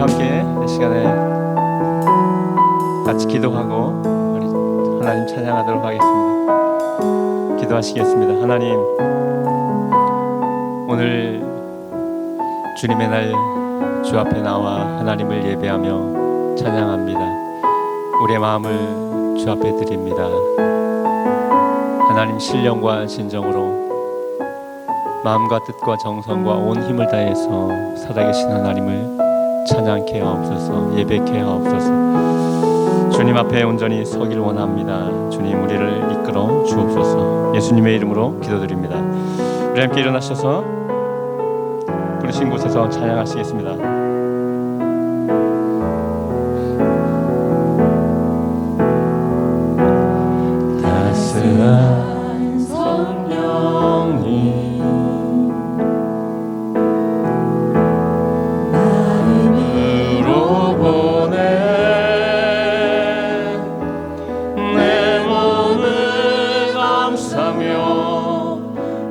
함께 이 시간에 같이 기도하고 우리 하나님 찬양하도록 하겠습니다. 기도하시겠습니다. 하나님, 오늘 주님의 날 주 앞에 나와 하나님을 예배하며 찬양합니다. 우리의 마음을 주 앞에 드립니다. 하나님, 신령과 진정으로 마음과 뜻과 정성과 온 힘을 다해서 살아계신 하나님을 찬양케 하옵소서, 예배케 하옵소서. 주님 앞에 온전히 서길 원합니다. 주님, 우리를 이끌어 주옵소서. 예수님의 이름으로 기도드립니다. 우리 함께 일어나셔서 부르신 곳에서 찬양하시겠습니다. 따스한 성령님 마음으로 보내 내 몸을 감싸며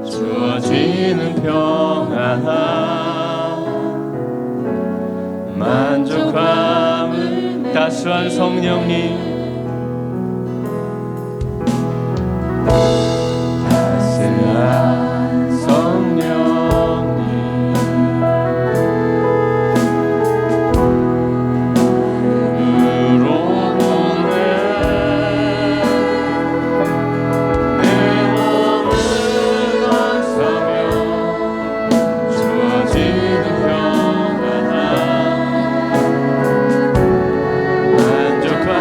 주어지는 평안 만족함을 따스한 성령님 따스한 성령님 마음으로 보내 내 몸을 감싸며 주어지는 평안함 만족함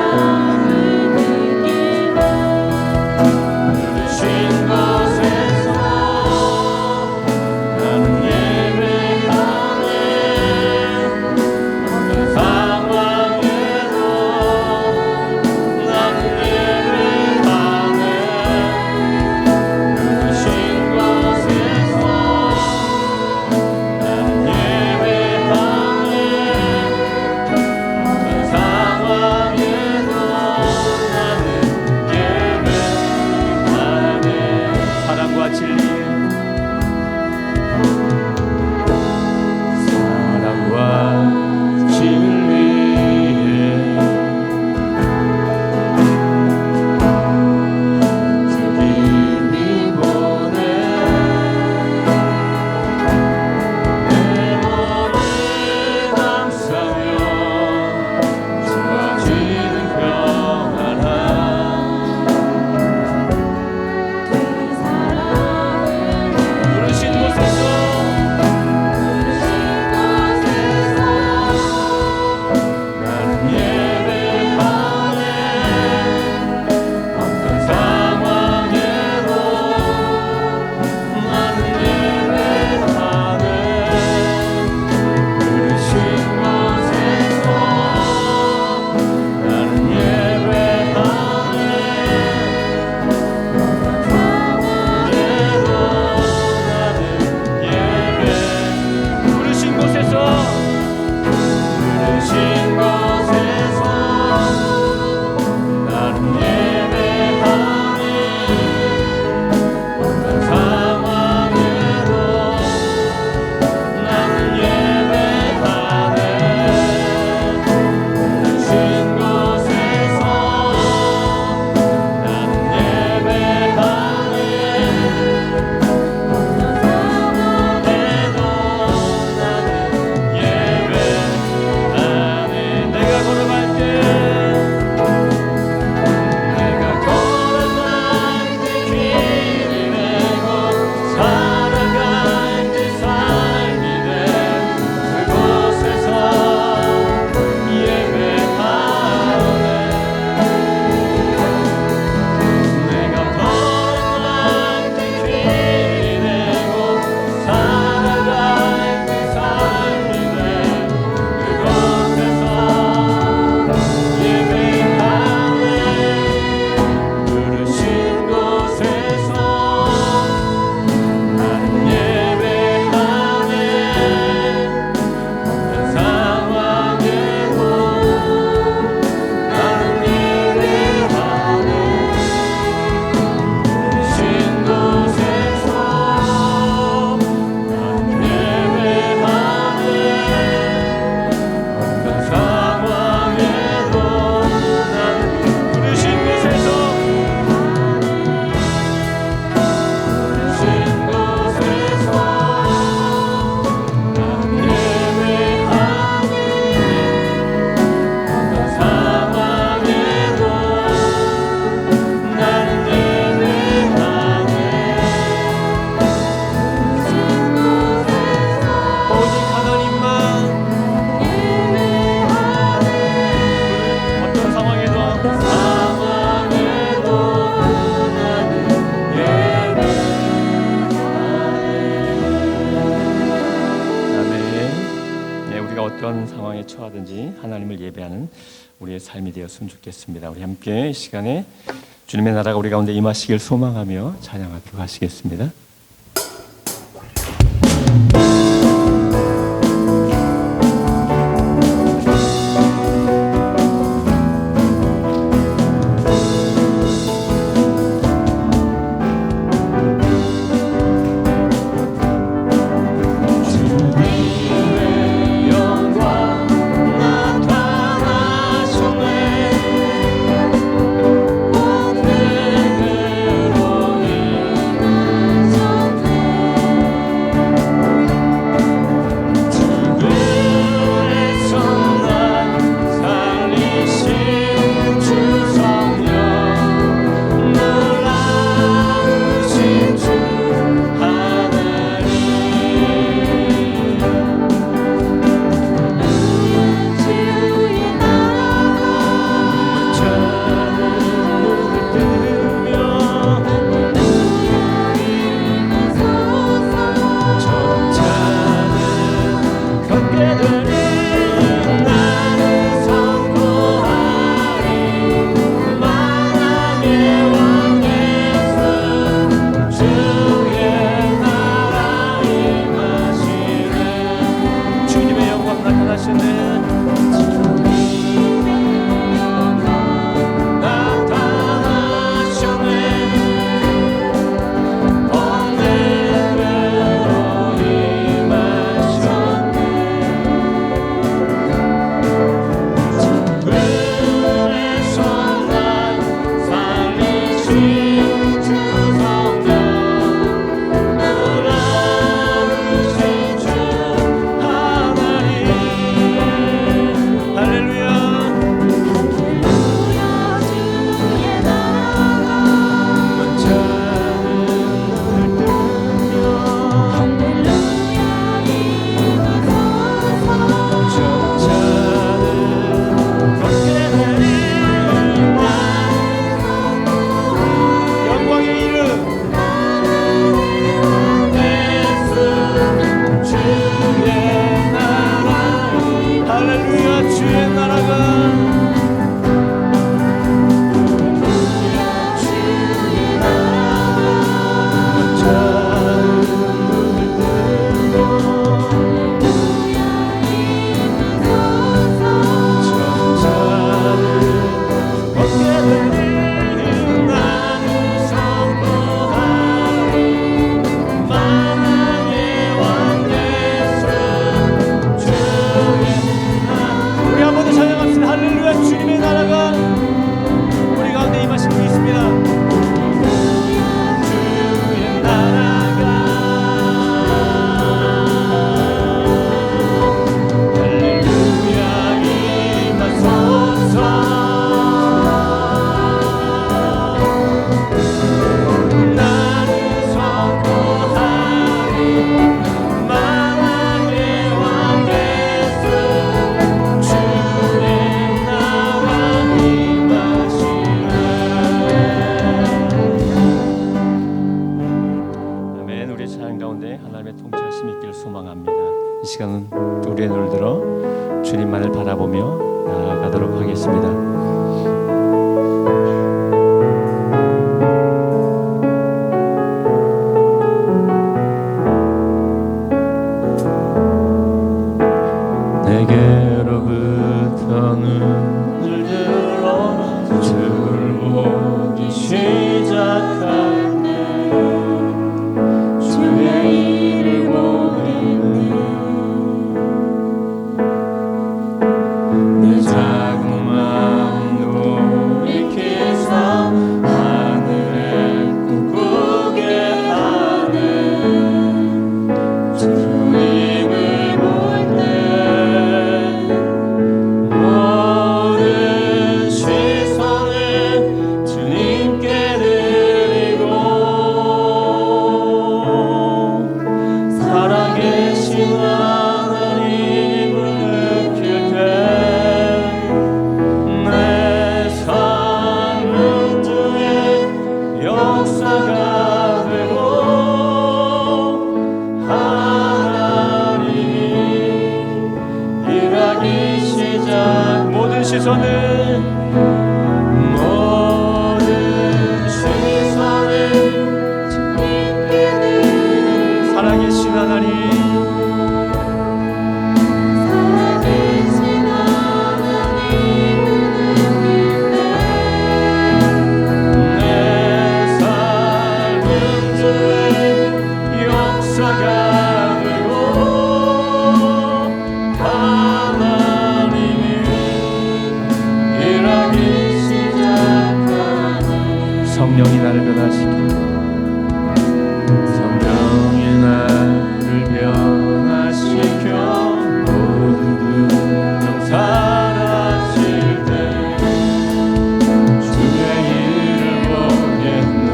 어떤 상황에 처하든지 하나님을 예배하는 우리의 삶이 되었으면 좋겠습니다. 우리 함께 이 시간에 주님의 나라가 우리 가운데 임하시길 소망하며 찬양하도록 하시겠습니다. 이 시간은 우리의 눈을 들어 주님만을 바라보며 나아가도록 하겠습니다. 내게로부터 눈을 들어 주를 보기 시작하네. 주의 일을 보겠네. 내 작은 마음 시선을 모든 시선을 살아계신 하나님 성령이 나를 변화시켜 성령이 나를 변화시켜 모든 두려움 사라질 때 주의 일을 보겠네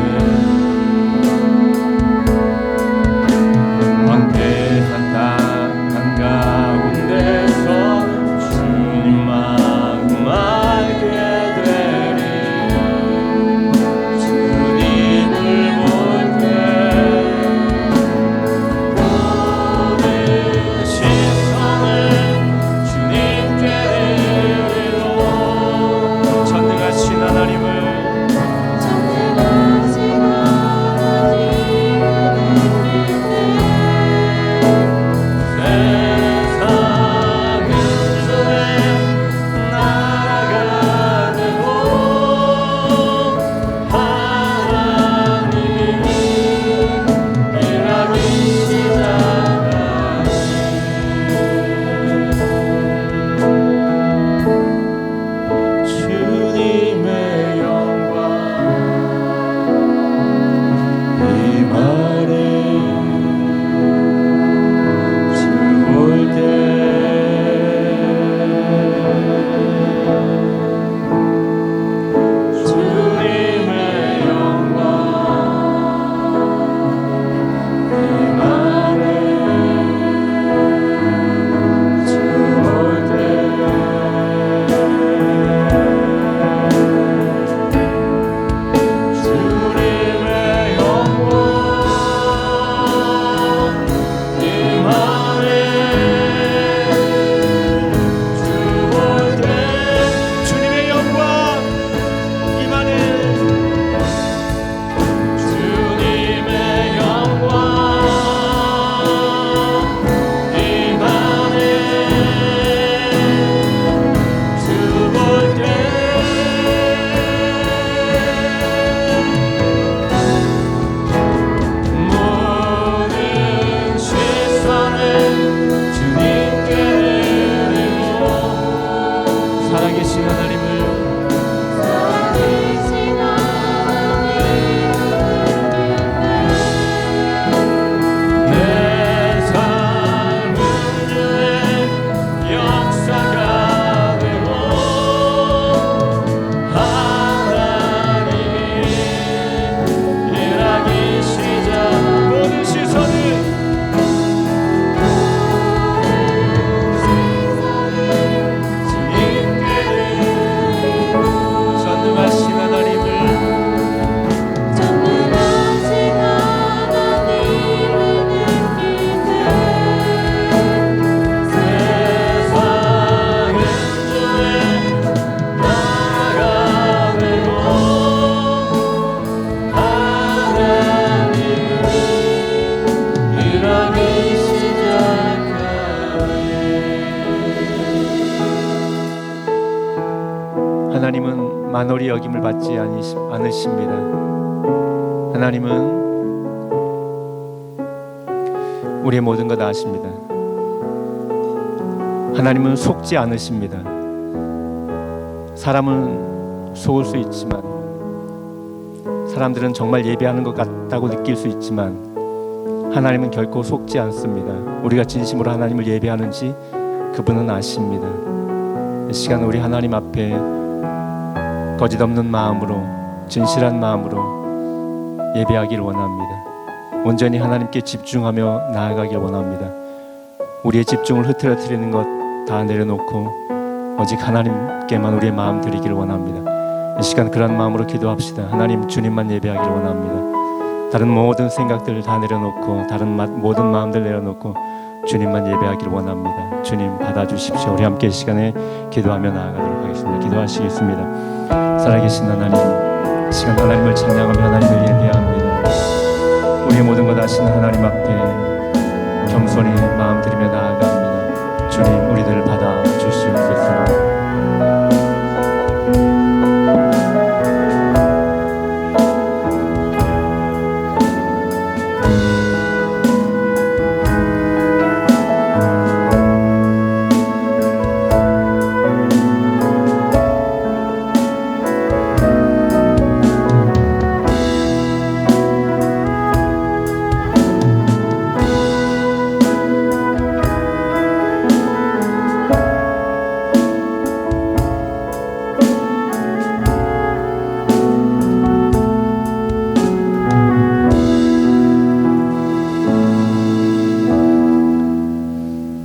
황폐한 땅 한가운데서 주님만 알게 되리 하나님은 만홀히 여김을 받지 않으십니다. 하나님은 우리의 모든 것 아십니다. 하나님은 속지 않으십니다. 사람은 속을 수 있지만, 사람들은 정말 예배하는 것 같다고 느낄 수 있지만 하나님은 결코 속지 않습니다. 우리가 진심으로 하나님을 예배하는지 그분은 아십니다. 이 시간 우리 하나님 앞에 거짓 없는 마음으로, 진실한 마음으로 예배하기를 원합니다. 온전히 하나님께 집중하며 나아가길 원합니다. 우리의 집중을 흐트러뜨리는 것 다 내려놓고 오직 하나님께만 우리의 마음 드리기를 원합니다. 이 시간 그런 마음으로 기도합시다. 하나님, 주님만 예배하기를 원합니다. 다른 모든 생각들을 다 내려놓고, 다른 모든 마음들 내려놓고 주님만 예배하기를 원합니다. 주님 받아주십시오. 우리 함께 이 시간에 기도하며 나아가도록 하겠습니다. 기도하시겠습니다. 살아계신 하나님, 이 시간 하나님을 찬양하며 하나님을 예배합니다. 우리의 모든 것 아시는 하나님 앞에 겸손히 마음 드리며 나아갑니다. 주님, 우리들을 받아주시옵소서.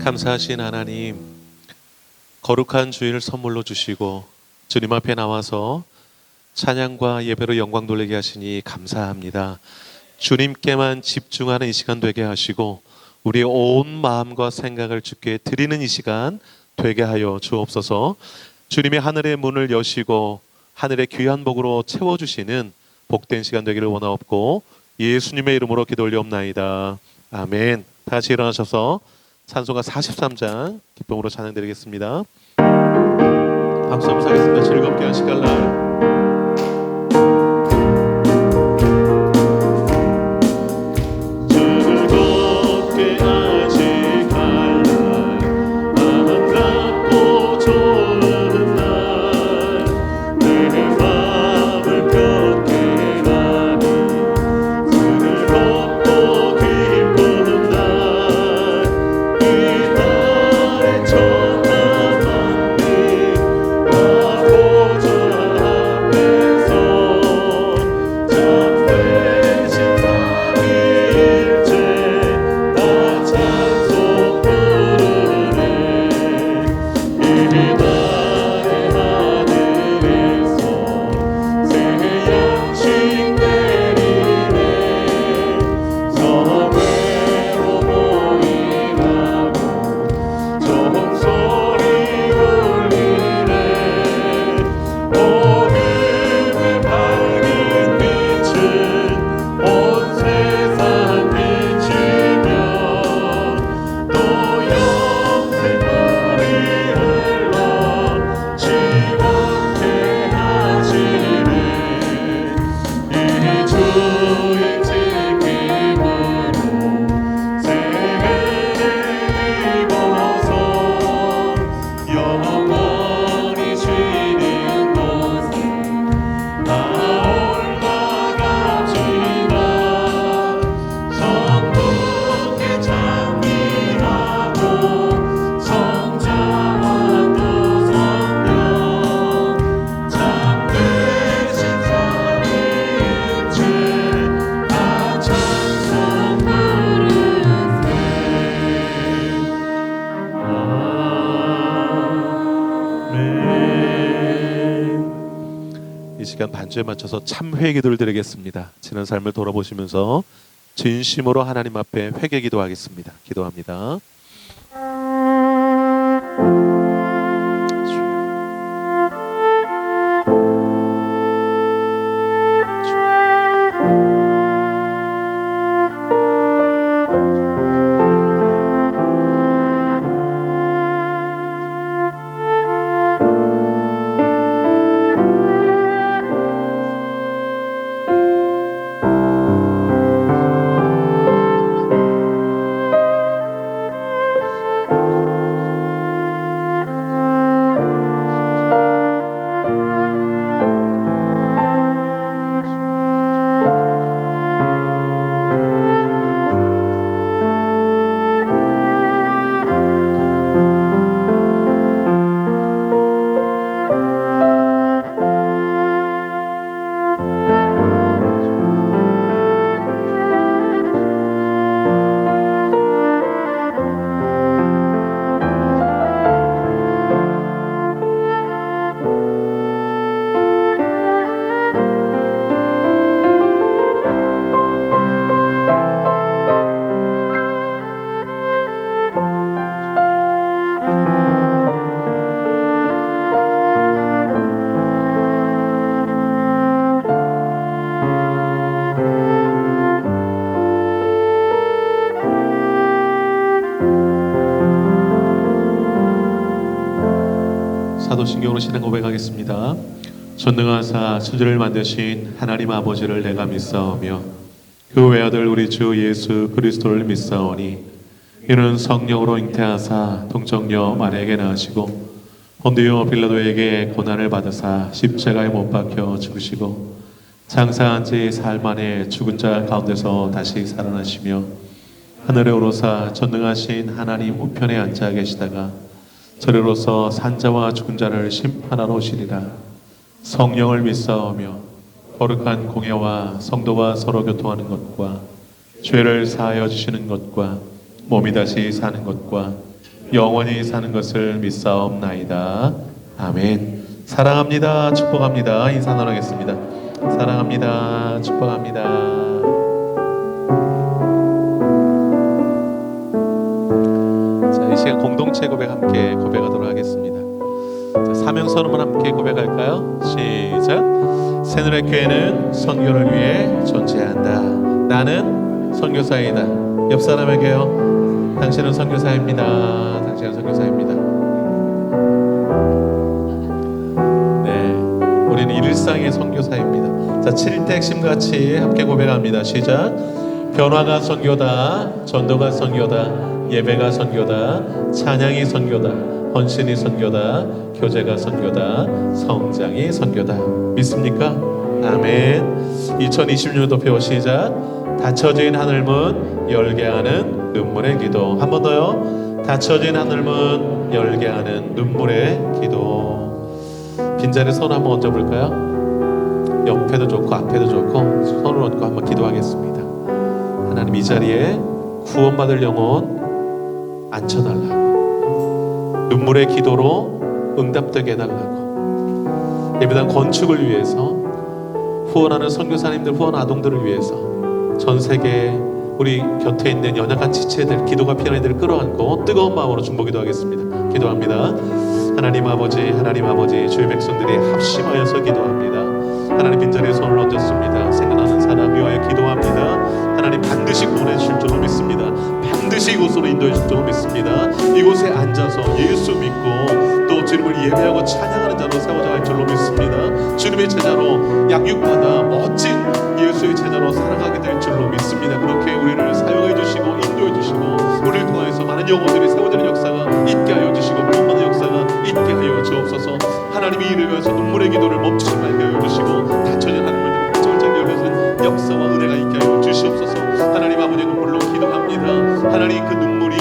감사하신 하나님, 거룩한 주일을 선물로 주시고 주님 앞에 나와서 찬양과 예배로 영광 돌리게 하시니 감사합니다. 주님께만 집중하는 이 시간 되게 하시고 우리의 온 마음과 생각을 주께 드리는 이 시간 되게 하여 주옵소서. 주님의 하늘의 문을 여시고 하늘의 귀한 복으로 채워주시는 복된 시간 되기를 원하옵고 예수님의 이름으로 기도 올리옵나이다. 아멘. 다시 일어나셔서 찬송가 43장 기쁨으로 찬양드리겠습니다. 박수 한번 하겠습니다. 즐겁게 하시갈라. 이 시간 반주에 맞춰서 참회 기도를 드리겠습니다. 지난 삶을 돌아보시면서 진심으로 하나님 앞에 회개 기도하겠습니다. 기도합니다. 사도신경으로 신앙 고백하겠습니다. 전능하사 천지를 만드신 하나님 아버지를 내가 믿사오며 그 외아들 우리 주 예수 그리스도를 믿사오니 이는 성령으로 잉태하사 동정녀 마리아에게 낳으시고 본디오 빌라도에게 고난을 받으사 십자가에 못 박혀 죽으시고 장사한 지 사흘 만에 죽은 자 가운데서 다시 살아나시며 하늘에 오르사 전능하신 하나님 우편에 앉아 계시다가 저리로서 산자와 죽은 자를 심판하러 오시리라. 성령을 믿사오며 거룩한 공예와 성도가 서로 교통하는 것과 죄를 사하여 주시는 것과 몸이 다시 사는 것과 영원히 사는 것을 믿사옵나이다. 아멘. 사랑합니다. 축복합니다. 인사 나누겠습니다. 사랑합니다. 축복합니다. 자, 이 시간 공동체 고백 함께 고백하도록 하겠습니다. 자, 사명선언만 함께 고백할까요? 시작. 새누리 교회는 선교를 위해 존재한다. 나는 선교사이다. 옆 사람에게요. 당신은 선교사입니다. 당신은 선교사입니다. 네, 우리는 일상의 선교사입니다. 자, 7대 핵심같이 함께 고백합니다. 시작. 변화가 선교다. 전도가 선교다. 예배가 선교다. 찬양이 선교다. 헌신이 선교다. 교제가 선교다. 성장이 선교다. 믿습니까? 아멘. 2020년도 표 시작. 닫혀진 하늘문 열게 하는 눈물의 기도. 한 번 더요. 닫혀진 하늘문 열게 하는 눈물의 기도. 빈자리에 손 한번 얹어볼까요? 옆에도 좋고 앞에도 좋고 손을 얹고 한번 기도하겠습니다. 하나님, 이 자리에 구원받을 영혼 앉혀달라고, 눈물의 기도로 응답되게 해달라고, 예배당 건축을 위해서, 후원하는 선교사님들, 후원 아동들을 위해서, 전 세계 우리 곁에 있는 연약한 지체들, 기도가 필요한 이들을 끌어안고 뜨거운 마음으로 중보기도 하겠습니다. 기도합니다. 하나님 아버지, 주의 백성들이 합심하여서 기도합니다. 하나님, 빈자리에 손을 얹었습니다. 생각나는 사람 위하여 기도합니다. 하나님, 반드시 구원해 주실 줄로 믿습니다. 반드시 이곳으로 인도해 주실 줄로 믿습니다. 이곳에 앉아서 예수 믿고 또 주님을 예배하고 찬양하는 자로 세워져 갈 줄로 믿습니다. 주님의 제자로 양육받아 멋진 예수의 제자로 살아가게 될 줄로 믿습니다. 그렇게 우리를 사용해 주시고 인도해 주시고 우리를 통하여서 많은 영혼들이 세워지는 역사가 있게 하여 주시고 구원받는 역사가 있게 하여 주옵소서. 하나님이 이를 위해서 눈물의 기도를 멈추지 말게 하여 주시고 닫혀진 하늘문을 쩔쩔 열려진 역사와 은혜가 있게 하여 주시옵소서. 하나님 아버지, 눈물로 기도합니다. 하나님, 그 눈물이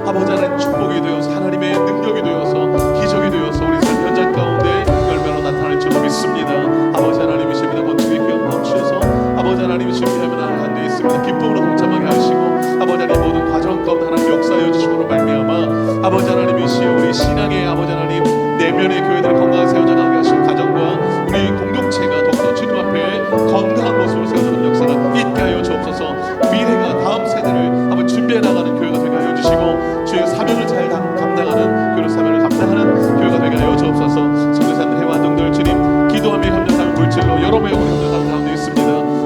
아버지 하나님 축복이 되어서 하나님의 능력이 되어서 기적이 되어서 우리 삶 현장 가운데 열매로 나타날 줄 믿습니다. 아버지 하나님이십니다. 건축의 기억 멈추셔서 아버지 하나님이 준비하면 하는 데 있습니다. 기쁨으로 동참하게 하시고 아버지 하나님 모든 과정 가운데 하나님 역사하여 주시므로 말미암아 아버지 하나님이시여 우리 신앙의 아버지 하나님 내면의 교회들을 건강하게 세워져가게 하시고 가정과 우리 공동체가 더욱더 주님 앞에 건강한 모습으로 세워지는 역사가 있게 하여 주옵소서. 미래가 다음 세대를 아버지 준비해 나가는 교회가 되게 하여 주시고 주의 사명을 잘 감당하는 교회 사명을 감당하는 교회가 되게 하여 주옵소서. 선교사님들, 해와동들 주님 기도하며 협력하는 물질로 여러 명의 우리 협력하는 가운데 있습니다.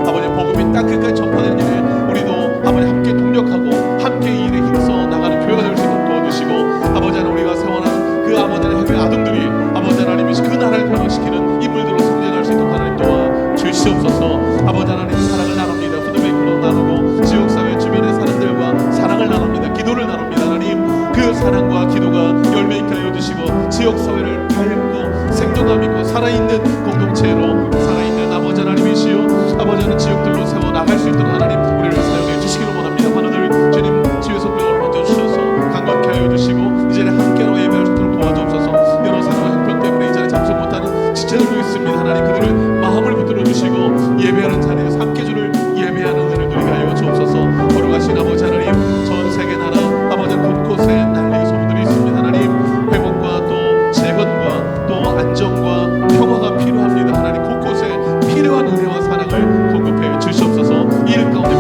아버지 복음이 땅끝까지 전파되는 일에 우리도 아버지 함께 동력하고 함께 이 일에 힘써 나가는 교회가 될 수 있도록 도와주시고 아버지 하나님, 우리가 세워난 그 아버지 하나님 해외 아동들이 아버지 하나님이 그 나라를 변화시키는 인물들로 성장할 수 있도록 하나님 도와주시옵소서. 아버지 하나님, 사랑을 나눕니다. 푸드메이크로 나누고 지역사회 주변의 사람들과 사랑을 나눕니다. 기도를 나눕니다. 하나님, 그 사랑과 기도가 열매 있게 하여 주시고 지역사회를 밝고 생동감 있고 살아있는 공동체로 살아있는 아버지 하나님이시여 아버지 하나님 지역들로 세워 나갈 수 있도록 하나님 우리를 사용해 주시기를 원합니다. 하나님, 주님 지혜서 끌어올려 얹어주셔서 강건케 하여 주시고 이 자리에 함께로 예배할 수 있도록 도와주옵소서. 여러 사람의 형편 때문에 이 자리에 참석 못하는 지체들도 있습니다. 하나님, 그들을 마음을 붙들어 주시고 예배하는 자리에서 함께 주를 예배하는 은혜를 누리게 하여 주옵소서. 거룩하신 아버지 하나님, 전 세계 나라 아버지 곳곳에 난리의 소문들이 있습니다. 하나님, 회복과 또 재건과 또 안정과 평화가 필요합니다. 하나님, 곳곳에 필요한 은혜와 사랑을 공급해 주시옵소서. 이 일 가운데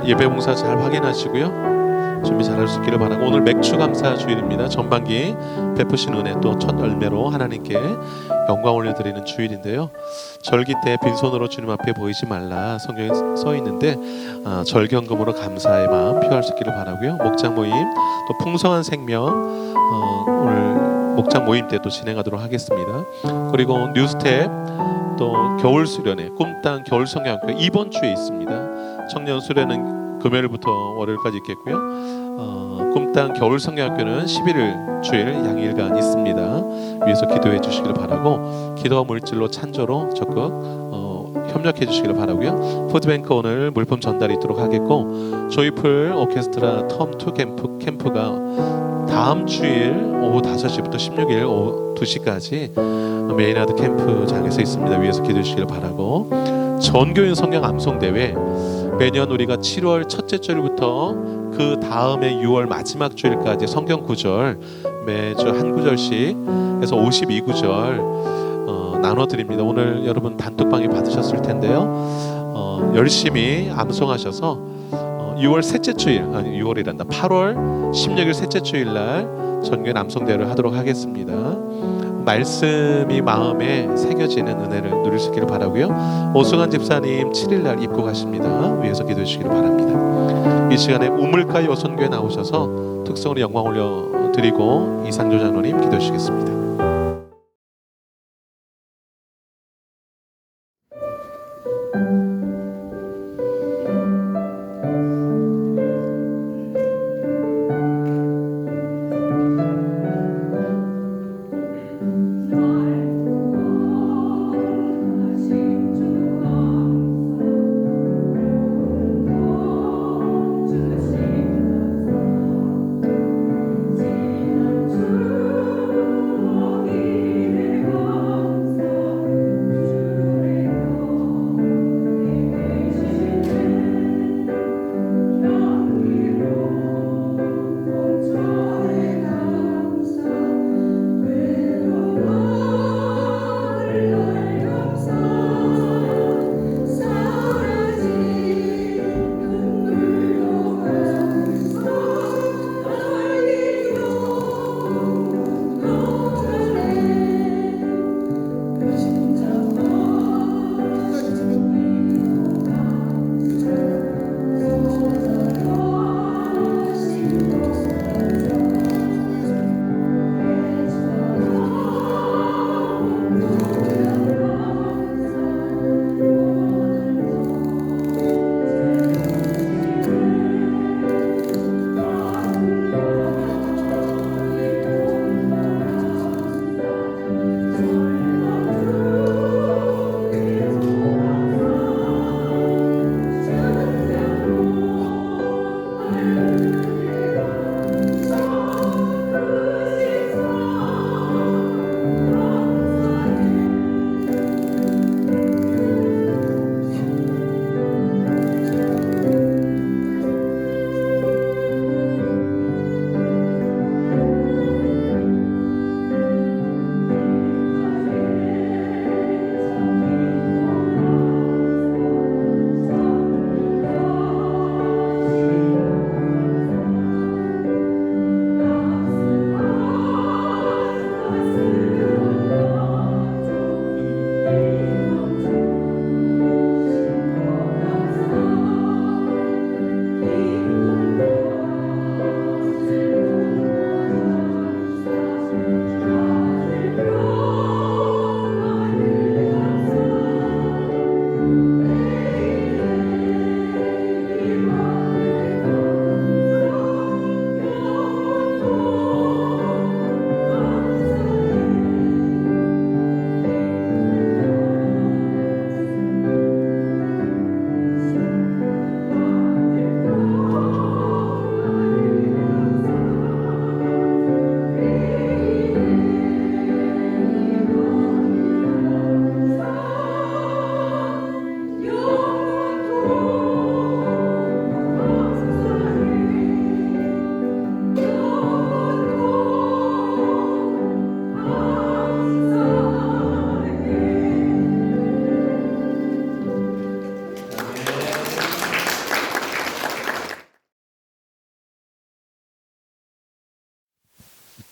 예배 봉사 잘 확인하시고요. 준비 잘할 수 있기를 바라고, 오늘 맥주 감사 주일입니다. 전반기 베푸신 은혜 또 첫 열매로 하나님께 영광 올려드리는 주일인데요. 절기 때 빈손으로 주님 앞에 보이지 말라 성경에 써 있는데, 절경금으로 감사의 마음 표할 수 있기를 바라고요. 목장 모임 또 풍성한 생명 오늘 목장 모임 때 또 진행하도록 하겠습니다. 그리고 뉴스텝 또 겨울 수련회 꿈땅 겨울 성경학교 이번 주에 있습니다. 청년 수련은 금요일부터 월요일까지 있겠고요. 꿈땅 겨울 성경학교는 11일 주일 양일간 있습니다. 위에서 기도해 주시기를 바라고, 기도와 물질로 찬조로 적극 협력해 주시기를 바라고요. 푸드뱅크 오늘 물품 전달이 있도록 하겠고, 조이풀 오케스트라 텀2 캠프가 다음 주일 오후 5시부터 16일 오후 2시까지 메인하드 캠프장에서 있습니다. 위에서 기도해 주시기를 바라고, 전교인 성경 암송대회 매년 우리가 7월 첫째 주일부터 그 다음에 6월 마지막 주일까지 성경 구절 매주 한 구절씩 해서 52구절 나눠드립니다. 오늘 여러분 단톡방에 받으셨을 텐데요. 열심히 암송하셔서 6월 셋째 주일, 아니 6월이란다, 8월 16일 셋째 주일날 전교인 암송대회를 하도록 하겠습니다. 말씀이 마음에 새겨지는 은혜를 누릴 수 있기를 바라고요. 오승환 집사님 7일날 입고 가십니다. 위에서 기도해 주시기를 바랍니다. 이 시간에 우물가 여선교회 나오셔서 특성으로 영광 올려드리고 이상조 장로님 기도해 주시겠습니다.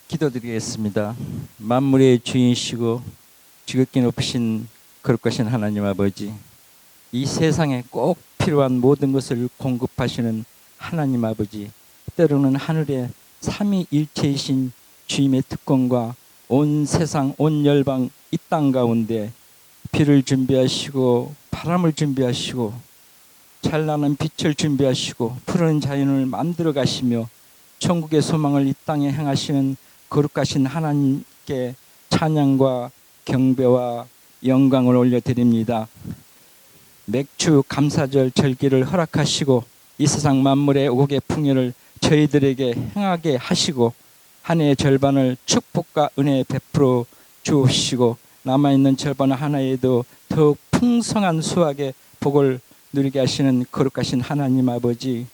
기도드리겠습니다. 만물의 주인이시고 지극히 높으신 거룩하신 하나님 아버지, 이 세상에 꼭 필요한 모든 것을 공급하시는 하나님 아버지, 때로는 하늘의 삼위일체이신 주님의 특권과 온 세상 온 열방 이 땅 가운데 비를 준비하시고 바람을 준비하시고 찬란한 빛을 준비하시고 푸른 자연을 만들어 가시며 천국의 소망을 이 땅에 행하시는 거룩하신 하나님께 찬양과 경배와 영광을 올려드립니다. 맥주 감사절 절기를 허락하시고 이 세상 만물의 오곡의 풍요를 저희들에게 행하게 하시고 한 해의 절반을 축복과 은혜 베풀어 주옵시고 남아있는 절반 하나에도 더욱 풍성한 수확의 복을 누리게 하시는 거룩하신 하나님 아버지,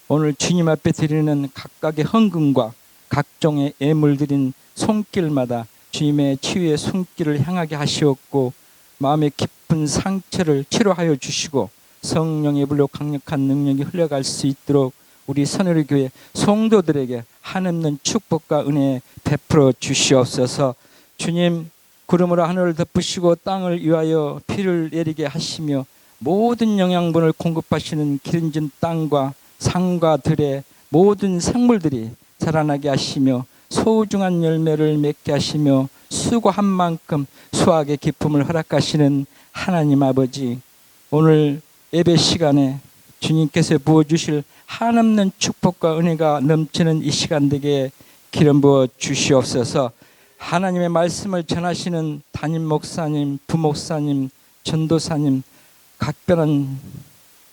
오늘 주님 앞에 드리는 각각의 헌금과 각종의 예물 드린 손길마다 주님의 치유의 손길을 향하게 하시옵고 마음의 깊은 상처를 치료하여 주시고 성령의 불로 강력한 능력이 흘러갈 수 있도록 우리 선우리 교회 성도들에게 한없는 축복과 은혜 베풀어 주시옵소서. 주님, 구름으로 하늘을 덮으시고 땅을 위하여 비를 내리게 하시며 모든 영양분을 공급하시는 기름진 땅과 산과 들의 모든 생물들이 자라나게 하시며 소중한 열매를 맺게 하시며 수고한 만큼 수확의 기쁨을 허락하시는 하나님 아버지, 오늘 예배 시간에 주님께서 부어주실 한없는 축복과 은혜가 넘치는 이 시간 되게 기름 부어 주시옵소서. 하나님의 말씀을 전하시는 담임 목사님, 부목사님, 전도사님, 각별한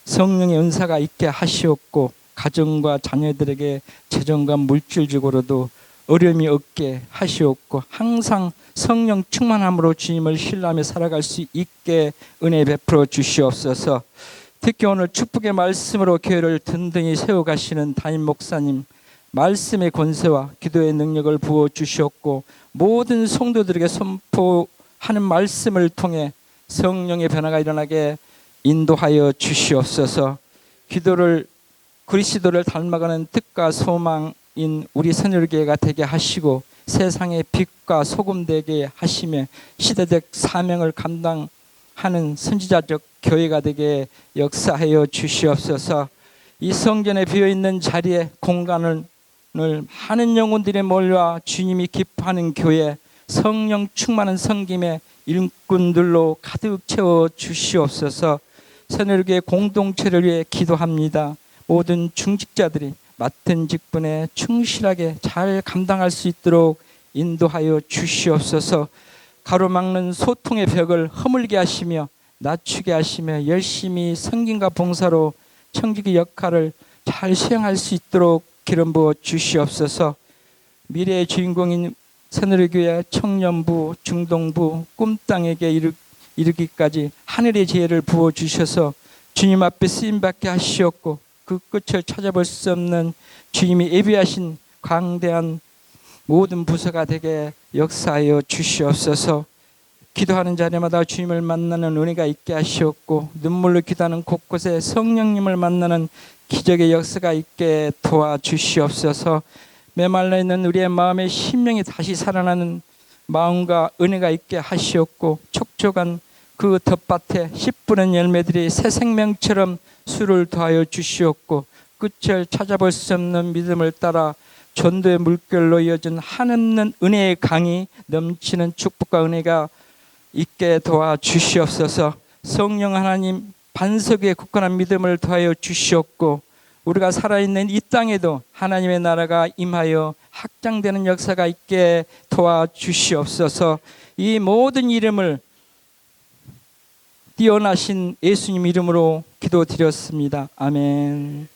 성령의 은사가 있게 하시옵고 가정과 자녀들에게 재정과 물질적으로도 어려움이 없게 하시옵고 항상 성령 충만함으로 주님을 신뢰하며 살아갈 수 있게 은혜 베풀어 주시옵소서. 특히 오늘 축복의 말씀으로 교회를 든든히 세워가시는 담임 목사님, 말씀의 권세와 기도의 능력을 부어 주시옵고 모든 성도들에게 선포하는 말씀을 통해 성령의 변화가 일어나게 인도하여 주시옵소서. 기도를 그리스도를 닮아가는 뜻과 소망인 우리 선율교회가 되게 하시고 세상의 빛과 소금 되게 하시며 시대적 사명을 감당하는 선지자적 교회가 되게 역사하여 주시옵소서. 이 성전에 비어있는 자리에 공간을 많은 영혼들이 몰려와 주님이 기뻐하는 교회, 성령 충만한 성김의 일꾼들로 가득 채워 주시옵소서. 선율교회 공동체를 위해 기도합니다. 모든 중직자들이 맡은 직분에 충실하게 잘 감당할 수 있도록 인도하여 주시옵소서. 가로막는 소통의 벽을 허물게 하시며 낮추게 하시며 열심히 성김과 봉사로 청지기 역할을 잘 수행할 수 있도록 기름 부어 주시옵소서. 미래의 주인공인 새누리교회 청년부, 중동부, 꿈땅에게 이르기까지 하늘의 지혜를 부어 주셔서 주님 앞에 쓰임받게 하시옵고 그 끝을 찾아볼 수 없는 주님이 예비하신 광대한 모든 부서가 되게 역사하여 주시옵소서. 기도하는 자리마다 주님을 만나는 은혜가 있게 하시옵고 눈물로 기도하는 곳곳에 성령님을 만나는 기적의 역사가 있게 도와주시옵소서. 메말라 있는 우리의 마음의 심령이 다시 살아나는 마음과 은혜가 있게 하시옵고 촉촉한 그 텃밭에 씨뿌는 열매들이 새 생명처럼 수를 더하여 주시옵고 끝을 찾아볼 수 없는 믿음을 따라 전도의 물결로 이어진 한없는 은혜의 강이 넘치는 축복과 은혜가 있게 도와주시옵소서. 성령 하나님 반석 위에 굳건한 믿음을 더하여 주시옵고 우리가 살아있는 이 땅에도 하나님의 나라가 임하여 확장되는 역사가 있게 도와주시옵소서. 이 모든 이름을 뛰어나신 예수님 이름으로 기도드렸습니다. 아멘.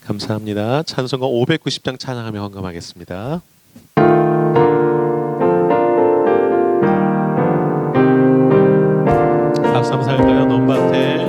감사합니다. 찬송가 590장 찬양하며 헌금하겠습니다. 앞섬 살까요? 논밭에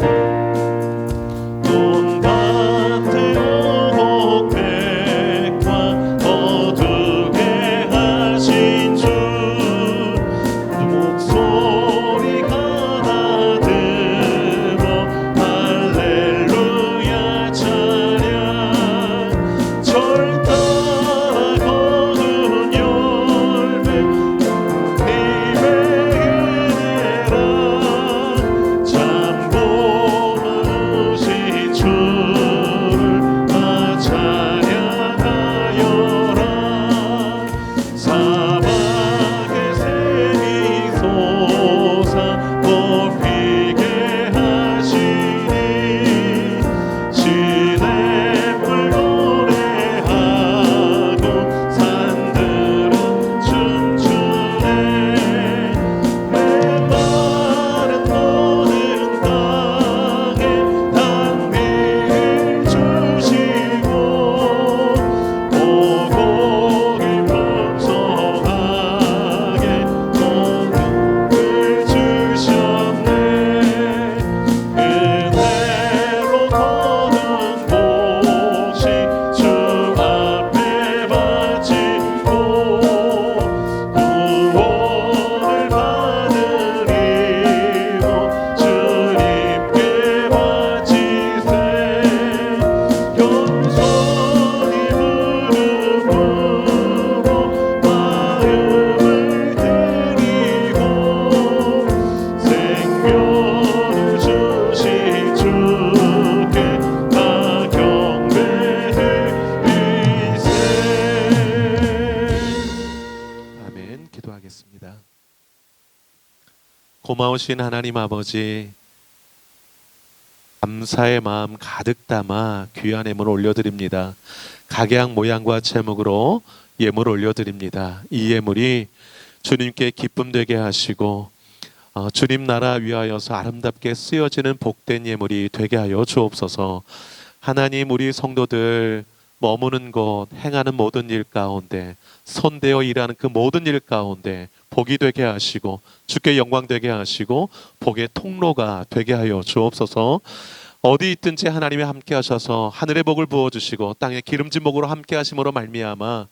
고마우신 하나님 아버지, 감사의 마음 가득 담아 귀한 예물 올려드립니다. 각양 모양과 제목으로 예물 올려드립니다. 이 예물이 주님께 기쁨 되게 하시고 주님 나라 위하여서 아름답게 쓰여지는 복된 예물이 되게 하여 주옵소서. 하나님, 우리 성도들 머무는 곳, 행하는 모든 일 가운데, 손대어 일하는 그 모든 일 가운데 복이 되게 하시고 주께 영광 되게 하시고 복의 통로가 되게 하여 주옵소서. 어디 있든지 하나님이 함께 하셔서 하늘의 복을 부어주시고 땅의 기름진 복으로 함께 하심으로 말미암아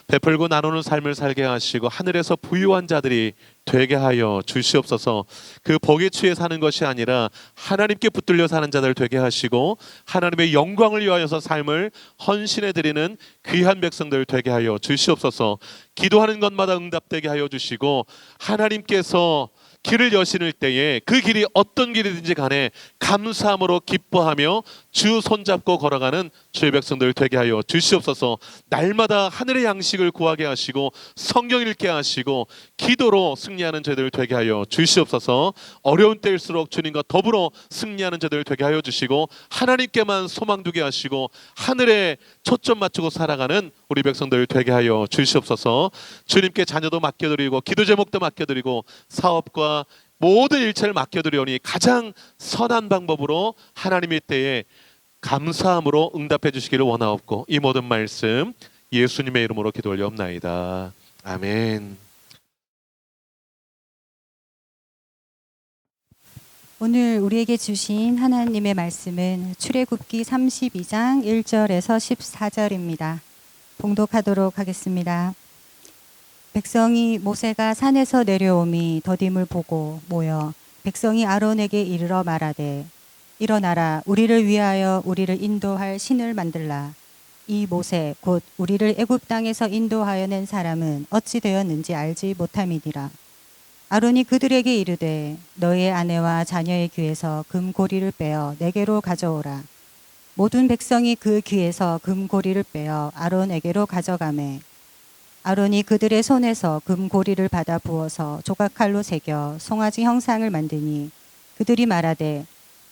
베풀고 나누는 삶을 살게 하시고 하늘에서 부유한 자들이 되게 하여 주시옵소서. 그 복에 취해 사는 것이 아니라 하나님께 붙들려 사는 자들 되게 하시고 하나님의 영광을 위하여서 삶을 헌신해 드리는 귀한 백성들 되게 하여 주시옵소서. 기도하는 것마다 응답되게 하여 주시고 하나님께서 길을 여시는 때에 그 길이 어떤 길이든지 간에 감사함으로 기뻐하며 주 손잡고 걸어가는 주의 백성들 되게 하여 주시옵소서. 날마다 하늘의 양식을 구하게 하시고 성경 읽게 하시고 기도로 승리하는 저희들 되게 하여 주시옵소서. 어려운 때일수록 주님과 더불어 승리하는 저희들 되게 하여 주시고 하나님께만 소망 두게 하시고 하늘에 초점 맞추고 살아가는 우리 백성들 되게 하여 주시옵소서. 주님께 자녀도 맡겨드리고 기도 제목도 맡겨드리고 사업과 모든 일체를 맡겨드리오니 가장 선한 방법으로 하나님의 때에 감사함으로 응답해 주시기를 원하옵고 이 모든 말씀 예수님의 이름으로 기도 올려옵나이다. 아멘. 오늘 우리에게 주신 하나님의 말씀은 출애굽기 32장 1절에서 14절입니다. 봉독하도록 하겠습니다. 백성이 모세가 산에서 내려오미 더딤을 보고 모여 백성이 아론에게 이르러 말하되 일어나라, 우리를 위하여 우리를 인도할 신을 만들라. 이 모세 곧 우리를 애굽 땅에서 인도하여 낸 사람은 어찌 되었는지 알지 못함이니라. 아론이 그들에게 이르되 너의 아내와 자녀의 귀에서 금고리를 빼어 내게로 가져오라. 모든 백성이 그 귀에서 금고리를 빼어 아론에게로 가져가매 아론이 그들의 손에서 금고리를 받아 부어서 조각칼로 새겨 송아지 형상을 만드니 그들이 말하되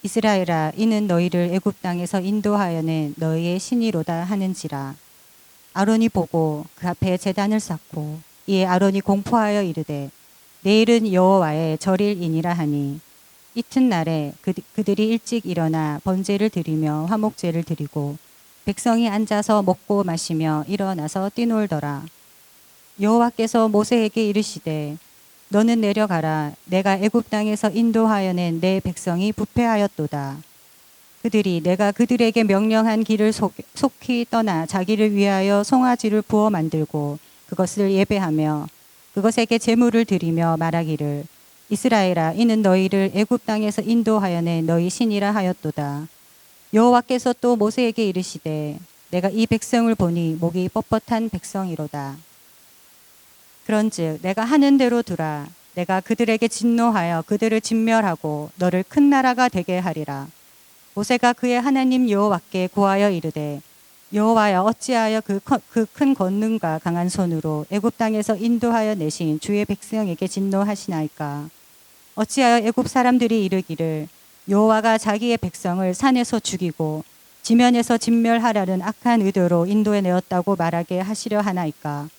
이스라엘아, 이는 너희를 애굽 땅에서 인도하여 낸 너희의 신이로다 하는지라. 아론이 보고 그 앞에 제단을 쌓고 이에 아론이 공포하여 이르되 내일은 여호와의 절일이니라 하니 이튿날에 그들이 일찍 일어나 번제를 드리며 화목제를 드리고 백성이 앉아서 먹고 마시며 일어나서 뛰놀더라. 여호와께서 모세에게 이르시되 너는 내려가라. 내가 애굽 땅에서 인도하여 낸 내 백성이 부패하였도다. 그들이 내가 그들에게 명령한 길을 속히 떠나 자기를 위하여 송아지를 부어 만들고 그것을 예배하며 그것에게 제물을 드리며 말하기를 이스라엘아, 이는 너희를 애굽 땅에서 인도하여 낸 너희 신이라 하였도다. 여호와께서 또 모세에게 이르시되 내가 이 백성을 보니 목이 뻣뻣한 백성이로다. 그런즉 내가 하는 대로 두라. 내가 그들에게 진노하여 그들을 진멸하고 너를 큰 나라가 되게 하리라. 모세가 그의 하나님 여호와께 구하여 이르되 여호와여, 어찌하여 그 큰 권능과 강한 손으로 애굽 땅에서 인도하여 내신 주의 백성에게 진노하시나이까. 어찌하여 애굽 사람들이 이르기를 여호와가 자기의 백성을 산에서 죽이고 지면에서 진멸하라는 악한 의도로 인도해 내었다고 말하게 하시려 하나이까.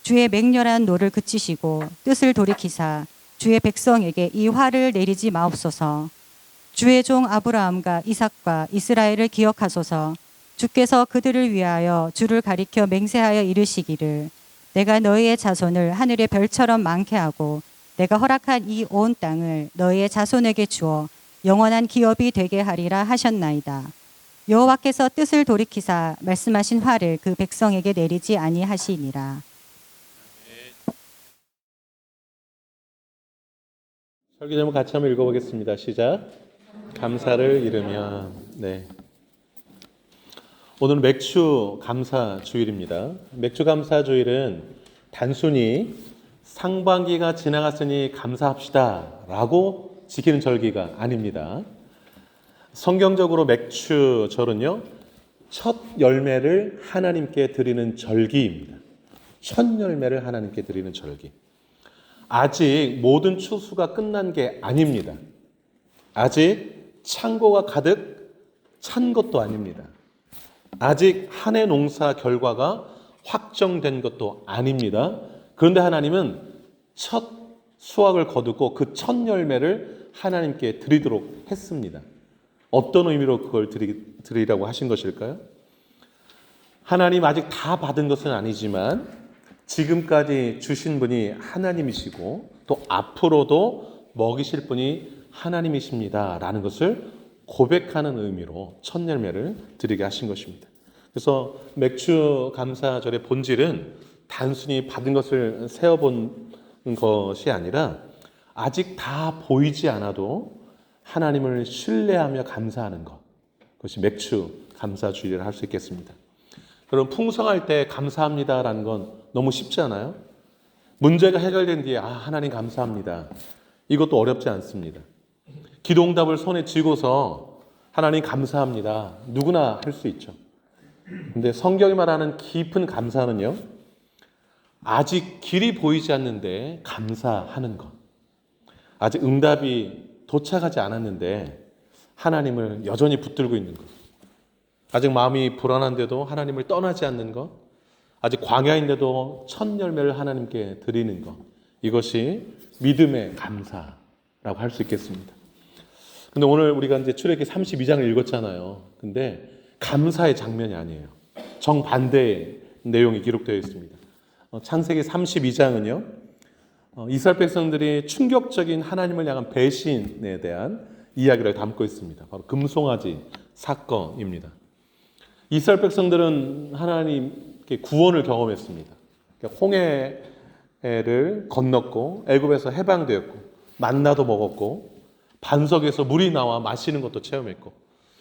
주의 맹렬한 노를 그치시고 뜻을 돌이키사 주의 백성에게 이 화를 내리지 마옵소서. 주의 종 아브라함과 이삭과 이스라엘을 기억하소서. 주께서 그들을 위하여 주를 가리켜 맹세하여 이르시기를 내가 너희의 자손을 하늘의 별처럼 많게 하고 내가 허락한 이 온 땅을 너희의 자손에게 주어 영원한 기업이 되게 하리라 하셨나이다. 여호와께서 뜻을 돌이키사 말씀하신 화를 그 백성에게 내리지 아니하시니라. 설교 제목 같이 한번 읽어보겠습니다. 시작. 감사를 이르며. 네. 오늘은 맥주 감사 주일입니다. 맥주 감사 주일은 단순히 상반기가 지나갔으니 감사합시다 라고 지키는 절기가 아닙니다. 성경적으로 맥주절은요, 첫 열매를 하나님께 드리는 절기입니다. 첫 열매를 하나님께 드리는 절기. 아직 모든 추수가 끝난 게 아닙니다. 아직 창고가 가득 찬 것도 아닙니다. 아직 한 해 농사 결과가 확정된 것도 아닙니다. 그런데 하나님은 첫 수확을 거두고 그 첫 열매를 하나님께 드리도록 했습니다. 어떤 의미로 그걸 드리라고 하신 것일까요? 하나님 아직 다 받은 것은 아니지만 지금까지 주신 분이 하나님이시고 또 앞으로도 먹이실 분이 하나님이십니다 라는 것을 고백하는 의미로 첫 열매를 드리게 하신 것입니다. 그래서 맥주 감사절의 본질은 단순히 받은 것을 세어본 것이 아니라 아직 다 보이지 않아도 하나님을 신뢰하며 감사하는 것, 그것이 맥주 감사주일을 할 수 있겠습니다. 여러분, 풍성할 때 감사합니다라는 건 너무 쉽지 않아요? 문제가 해결된 뒤에 하나님 감사합니다. 이것도 어렵지 않습니다. 기도응답을 손에 쥐고서 하나님 감사합니다. 누구나 할 수 있죠. 근데 성경이 말하는 깊은 감사는요, 아직 길이 보이지 않는데 감사하는 것. 아직 응답이 도착하지 않았는데 하나님을 여전히 붙들고 있는 것. 아직 마음이 불안한데도 하나님을 떠나지 않는 것. 아직 광야인데도 첫 열매를 하나님께 드리는 것. 이것이 믿음의 감사라고 할 수 있겠습니다. 근데 오늘 우리가 이제 출애굽기 32장을 읽었잖아요. 근데 감사의 장면이 아니에요. 정반대의 내용이 기록되어 있습니다. 창세기 32장은요, 이스라엘 백성들이 충격적인 하나님을 향한 배신에 대한 이야기를 담고 있습니다. 바로 금송아지 사건입니다. 이스라엘 백성들은 하나님께 구원을 경험했습니다. 홍해를 건넜고 애굽에서 해방되었고 만나도 먹었고 반석에서 물이 나와 마시는 것도 체험했고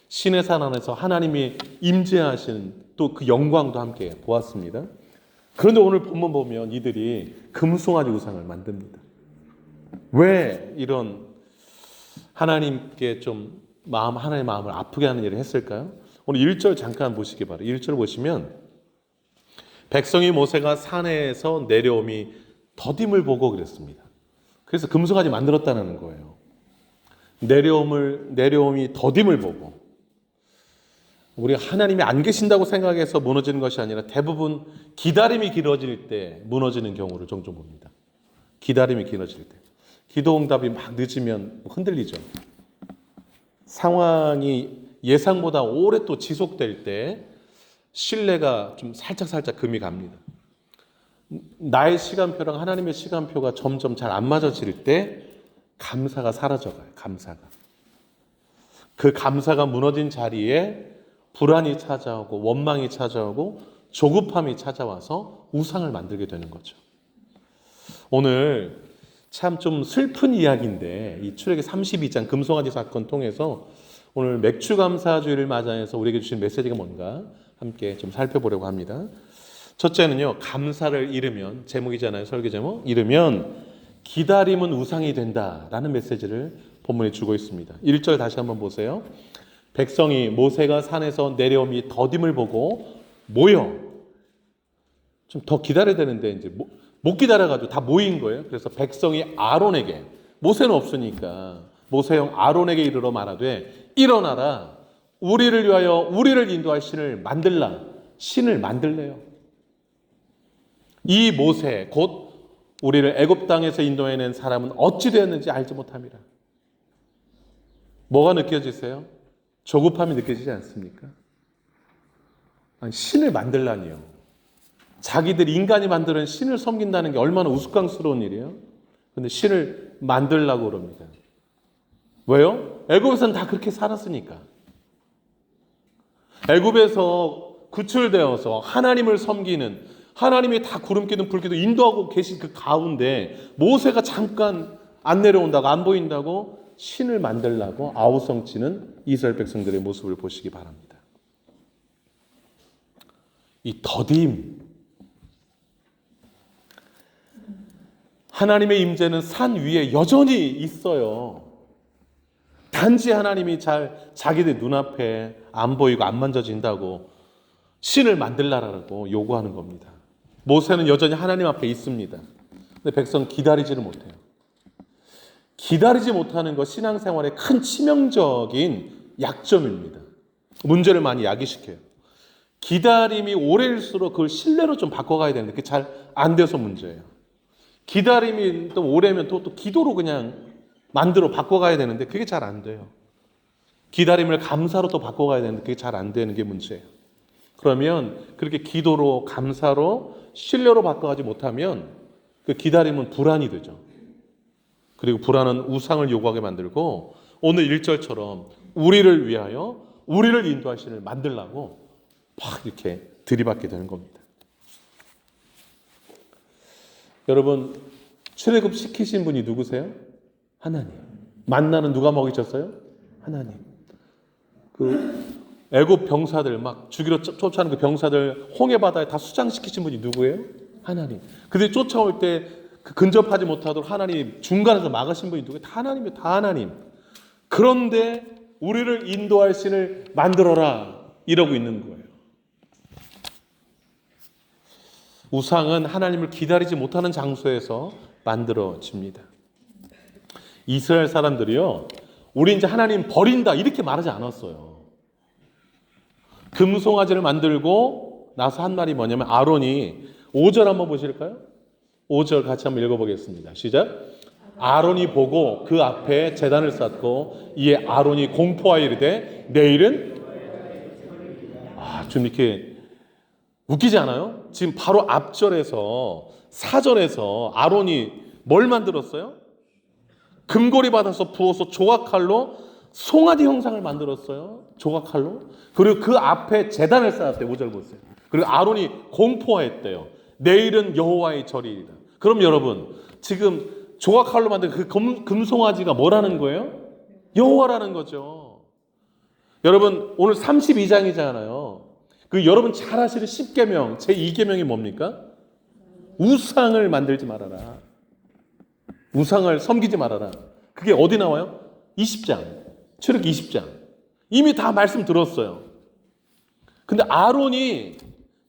신의 산 안에서 하나님이 임재하시는 또 그 영광도 함께 보았습니다. 그런데 오늘 본문 보면 이들이 금송아지 우상을 만듭니다. 왜 이런 하나님께 좀 하나님의 마음을 아프게 하는 일을 했을까요? 오늘 1절 잠깐 보시기 바랍니다. 1절 보시면 백성이 모세가 산에서 내려옴이 더딤을 보고 그랬습니다. 그래서 금송아지 만들었다는 거예요. 내려옴이 더딤을 보고, 우리가 하나님이 안 계신다고 생각해서 무너지는 것이 아니라 대부분 기다림이 길어질 때 무너지는 경우를 종종 봅니다. 기다림이 길어질 때. 기도 응답이 막 늦으면 흔들리죠. 상황이 예상보다 오래 또 지속될 때 신뢰가 좀 살짝 금이 갑니다. 나의 시간표랑 하나님의 시간표가 점점 잘 안 맞아질 때 감사가 사라져가요. 감사가. 그 감사가 무너진 자리에 불안이 찾아오고 원망이 찾아오고 조급함이 찾아와서 우상을 만들게 되는 거죠. 오늘 참 좀 슬픈 이야기인데 이 출애굽기 32장 금송아지 사건 통해서 오늘 맥주 감사주일을 맞이해서 우리에게 주신 메시지가 뭔가 함께 좀 살펴보려고 합니다. 첫째는요, 감사를 잃으면, 제목이잖아요, 설교 제목. 잃으면 기다림은 우상이 된다라는 메시지를 본문에 주고 있습니다. 1절 다시 한번 보세요. 백성이 모세가 산에서 내려옴이 더딤을 보고 모여. 좀 더 기다려야 되는데 이제 못 기다려가지고 다 모인 거예요. 그래서 백성이 아론에게, 모세는 없으니까 모세 형 아론에게 이르러 말하되 일어나라, 우리를 위하여 우리를 인도할 신을 만들라. 신을 만들래요. 이 모세 곧 우리를 애굽 땅에서 인도해낸 사람은 어찌 되었는지 알지 못함이라. 뭐가 느껴지세요? 조급함이 느껴지지 않습니까? 아니, 신을 만들라니요. 자기들이 인간이 만드는 신을 섬긴다는 게 얼마나 우스꽝스러운 일이에요. 그런데 신을 만들라고 그럽니다. 왜요? 애굽에서는 다 그렇게 살았으니까. 애굽에서 구출되어서 하나님을 섬기는, 하나님이 다 구름 기둥 불 기둥 인도하고 계신 그 가운데 모세가 잠깐 안 내려온다고, 안 보인다고 신을 만들라고 아우성치는 이스라엘 백성들의 모습을 보시기 바랍니다. 이 더딤, 하나님의 임재는 산 위에 여전히 있어요. 단지 하나님이 자기들 눈앞에 안 보이고 안 만져진다고 신을 만들라라고 요구하는 겁니다. 모세는 여전히 하나님 앞에 있습니다. 근데 백성 기다리지를 못해요. 기다리지 못하는 것 신앙생활의 큰 치명적인 약점입니다. 문제를 많이 야기시켜요. 기다림이 오래일수록 그걸 신뢰로 좀 바꿔가야 되는데 그게 잘 안 돼서 문제예요. 기다림이 또 오래면 또 기도로 그냥 만들어 바꿔가야 되는데 그게 잘 안 돼요. 기다림을 감사로 또 바꿔가야 되는데 그게 잘 안 되는 게 문제예요. 그러면 그렇게 기도로 감사로 신뢰로 바꿔가지 못하면 그 기다림은 불안이 되죠. 그리고 불안은 우상을 요구하게 만들고 오늘 1절처럼 우리를 위하여 우리를 인도하시는 만들라고 막 이렇게 들이받게 되는 겁니다. 여러분 출애굽 시키신 분이 누구세요? 하나님. 만나는 누가 먹이셨어요? 하나님. 그 애굽 병사들 막 죽이러 쫓아오는 그 병사들 홍해 바다에 다 수장시키신 분이 누구예요? 하나님. 그들이 쫓아올 때 그 근접하지 못하도록 하나님 중간에서 막으신 분이 누구예요? 다 하나님이에요. 다 하나님. 그런데 우리를 인도할 신을 만들어라 이러고 있는 거예요. 우상은 하나님을 기다리지 못하는 장소에서 만들어집니다. 이스라엘 사람들이요, 우리 이제 하나님 버린다 이렇게 말하지 않았어요. 금송아지를 만들고 나서 한 말이 뭐냐면 아론이 5절 한번 보실까요? 5절 같이 한번 읽어보겠습니다. 시작. 아론이 보고 그 앞에 제단을 쌓고 이에 아론이 공포하여 이르되 내일은 좀 이렇게 웃기지 않아요? 지금 바로 앞절에서 4절에서 아론이 뭘 만들었어요? 금고리 받아서 부어서 조각칼로 송아지 형상을 만들었어요. 조각칼로. 그리고 그 앞에 제단을 쌓았대요. 5절 보세요. 그리고 아론이 공포하였대요. 내일은 여호와의 절이리라. 그럼 여러분 지금 조각칼로 만든 그 금송아지가 뭐라는 거예요? 여호와라는 거죠. 여러분 오늘 32장이잖아요. 그 여러분 잘 아시는 10계명 제2계명이 뭡니까? 우상을 만들지 말아라. 우상을 섬기지 말아라. 그게 어디 나와요? 20장. 출애굽기 20장. 이미 다 말씀 들었어요. 근데 아론이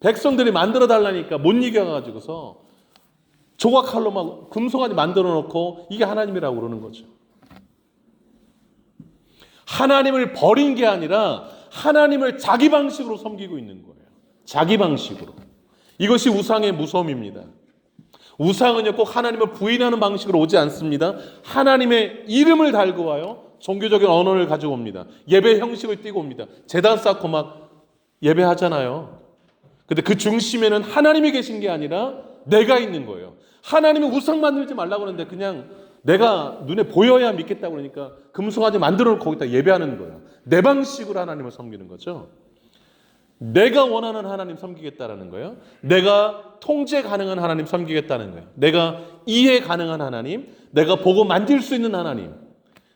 백성들이 만들어 달라니까 못 이겨가지고서 조각칼로 막 금송아지 만들어 놓고 이게 하나님이라고 그러는 거죠. 하나님을 버린 게 아니라 하나님을 자기 방식으로 섬기고 있는 거예요. 자기 방식으로. 이것이 우상의 무서움입니다. 우상은요 꼭 하나님을 부인하는 방식으로 오지 않습니다. 하나님의 이름을 달고 와요. 종교적인 언어를 가지고 옵니다. 예배 형식을 띠고 옵니다. 제단 쌓고 막 예배하잖아요. 근데 그 중심에는 하나님이 계신 게 아니라 내가 있는 거예요. 하나님은 우상 만들지 말라고 하는데 그냥 내가 눈에 보여야 믿겠다고 그러니까 금송아지 만들어 놓고 거기다 예배하는 거예요. 내 방식으로 하나님을 섬기는 거죠. 내가 원하는 하나님 섬기겠다라는 거예요. 내가 통제 가능한 하나님 섬기겠다는 거예요. 내가 이해 가능한 하나님, 내가 보고 만질 수 있는 하나님,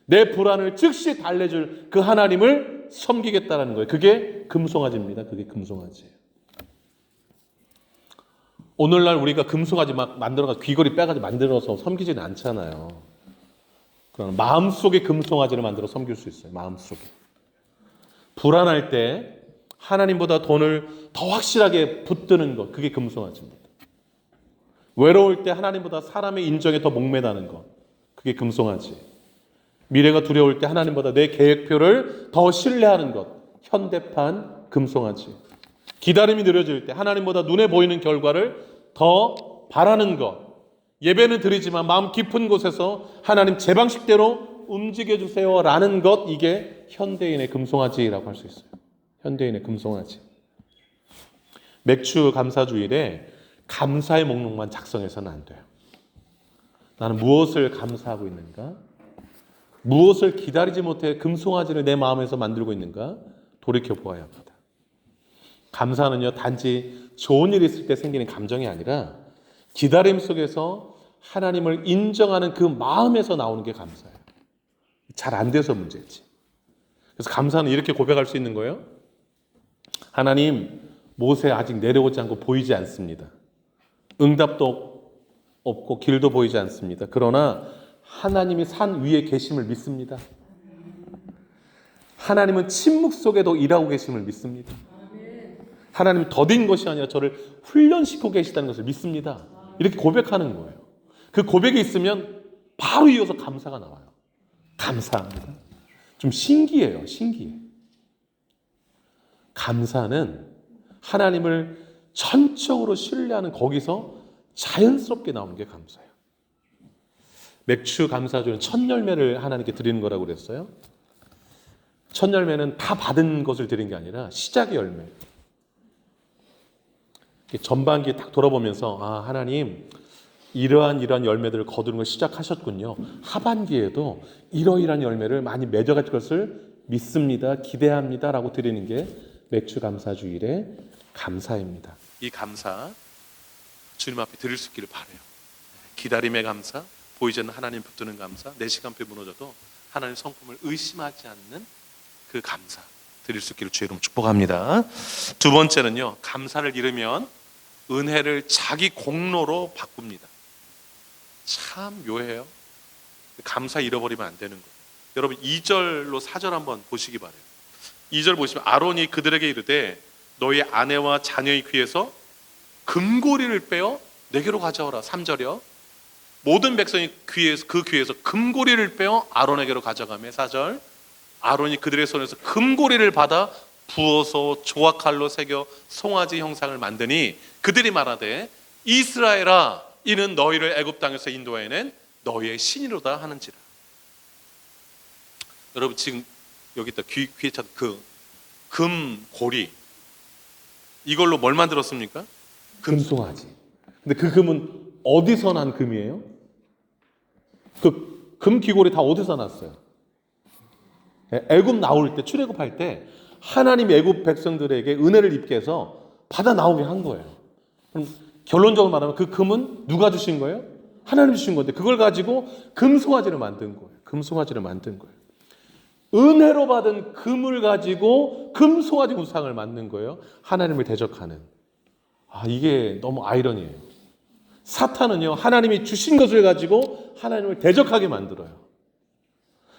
내 불안을 즉시 달래줄 그 하나님을 섬기겠다라는 거예요. 그게 금송아지입니다. 그게 금송아지예요. 오늘날 우리가 금송아지 막 만들어서 귀걸이 빼가지고 만들어서 섬기지는 않잖아요. 그러나 마음속에 금송아지를 만들어 섬길 수 있어요. 마음속에. 불안할 때 하나님보다 돈을 더 확실하게 붙드는 것, 그게 금송아지입니다. 외로울 때 하나님보다 사람의 인정에 더 목매다는 것, 그게 금송아지. 미래가 두려울 때 하나님보다 내 계획표를 더 신뢰하는 것, 현대판 금송아지. 기다림이 느려질 때 하나님보다 눈에 보이는 결과를 더 바라는 것. 예배는 드리지만 마음 깊은 곳에서 하나님 제 방식대로 움직여 주세요라는 것, 이게 현대인의 금송아지라고 할 수 있어요. 현대인의 금송아지. 맥주 감사주일에 감사의 목록만 작성해서는 안 돼요. 나는 무엇을 감사하고 있는가? 무엇을 기다리지 못해 금송아지를 내 마음에서 만들고 있는가? 돌이켜 보아야 합니다. 감사는요, 단지 좋은 일이 있을 때 생기는 감정이 아니라 기다림 속에서 하나님을 인정하는 그 마음에서 나오는 게 감사예요. 잘 안 돼서 문제지. 그래서 감사는 이렇게 고백할 수 있는 거예요. 하나님, 모세 아직 내려오지 않고 보이지 않습니다. 응답도 없고 길도 보이지 않습니다. 그러나 하나님이 산 위에 계심을 믿습니다. 하나님은 침묵 속에도 일하고 계심을 믿습니다. 하나님이 더딘 것이 아니라 저를 훈련시키고 계시다는 것을 믿습니다. 이렇게 고백하는 거예요. 그 고백이 있으면 바로 이어서 감사가 나와요. 감사합니다. 좀 신기해요. 신기해. 감사는 하나님을 전적으로 신뢰하는 거기서 자연스럽게 나오는 게 감사예요. 맥주 감사주는 첫 열매를 하나님께 드리는 거라고 그랬어요. 첫 열매는 다 받은 것을 드린 게 아니라 시작의 열매. 전반기에 딱 돌아보면서 하나님 이러한 열매들을 거두는 걸 시작하셨군요. 하반기에도 이러이러한 열매를 많이 맺어갈 것을 믿습니다. 기대합니다. 라고 드리는 게 맥주 감사주일의 감사입니다. 이 감사 주님 앞에 드릴 수 있기를 바라요. 기다림의 감사, 보이지 않는 하나님 붙드는 감사, 내 시간표에 무너져도 하나님 성품을 의심하지 않는 그 감사 드릴 수 있기를 주의 이름 축복합니다. 두 번째는요, 감사를 잃으면 은혜를 자기 공로로 바꿉니다. 참 묘해요. 감사 잃어버리면 안 되는 거예요. 여러분 2절로 4절 한번 보시기 바래요. 2절 보시면 아론이 그들에게 이르되 너희 아내와 자녀의 귀에서 금고리를 빼어 내게로 가져오라. 3절이요. 모든 백성이 그 귀에서 금고리를 빼어 아론에게로 가져가며 4절 아론이 그들의 손에서 금고리를 받아 부어서 조각칼로 새겨 송아지 형상을 만드니 그들이 말하되 이스라엘아 이는 너희를 애굽 땅에서 인도하여낸 너희의 신이로다 하는지라. 여러분 지금 여기 있다 귀에 찾은 그 금고리 이걸로 뭘 만들었습니까? 금송아지. 근데 그 금은 어디서 난 금이에요? 그 금 귀고리 다 어디서 났어요? 애굽 나올 때 출애굽할 때 하나님 애굽 백성들에게 은혜를 입게 해서 받아 나오게 한 거예요. 그럼 결론적으로 말하면 그 금은 누가 주신 거예요? 하나님 주신 건데 그걸 가지고 금송아지를 만든 거예요. 금송아지를 만든 거예요. 은혜로 받은 금을 가지고 금송아지 우상을 만든 거예요. 하나님을 대적하는. 이게 너무 아이러니해요. 사탄은요, 하나님이 주신 것을 가지고 하나님을 대적하게 만들어요.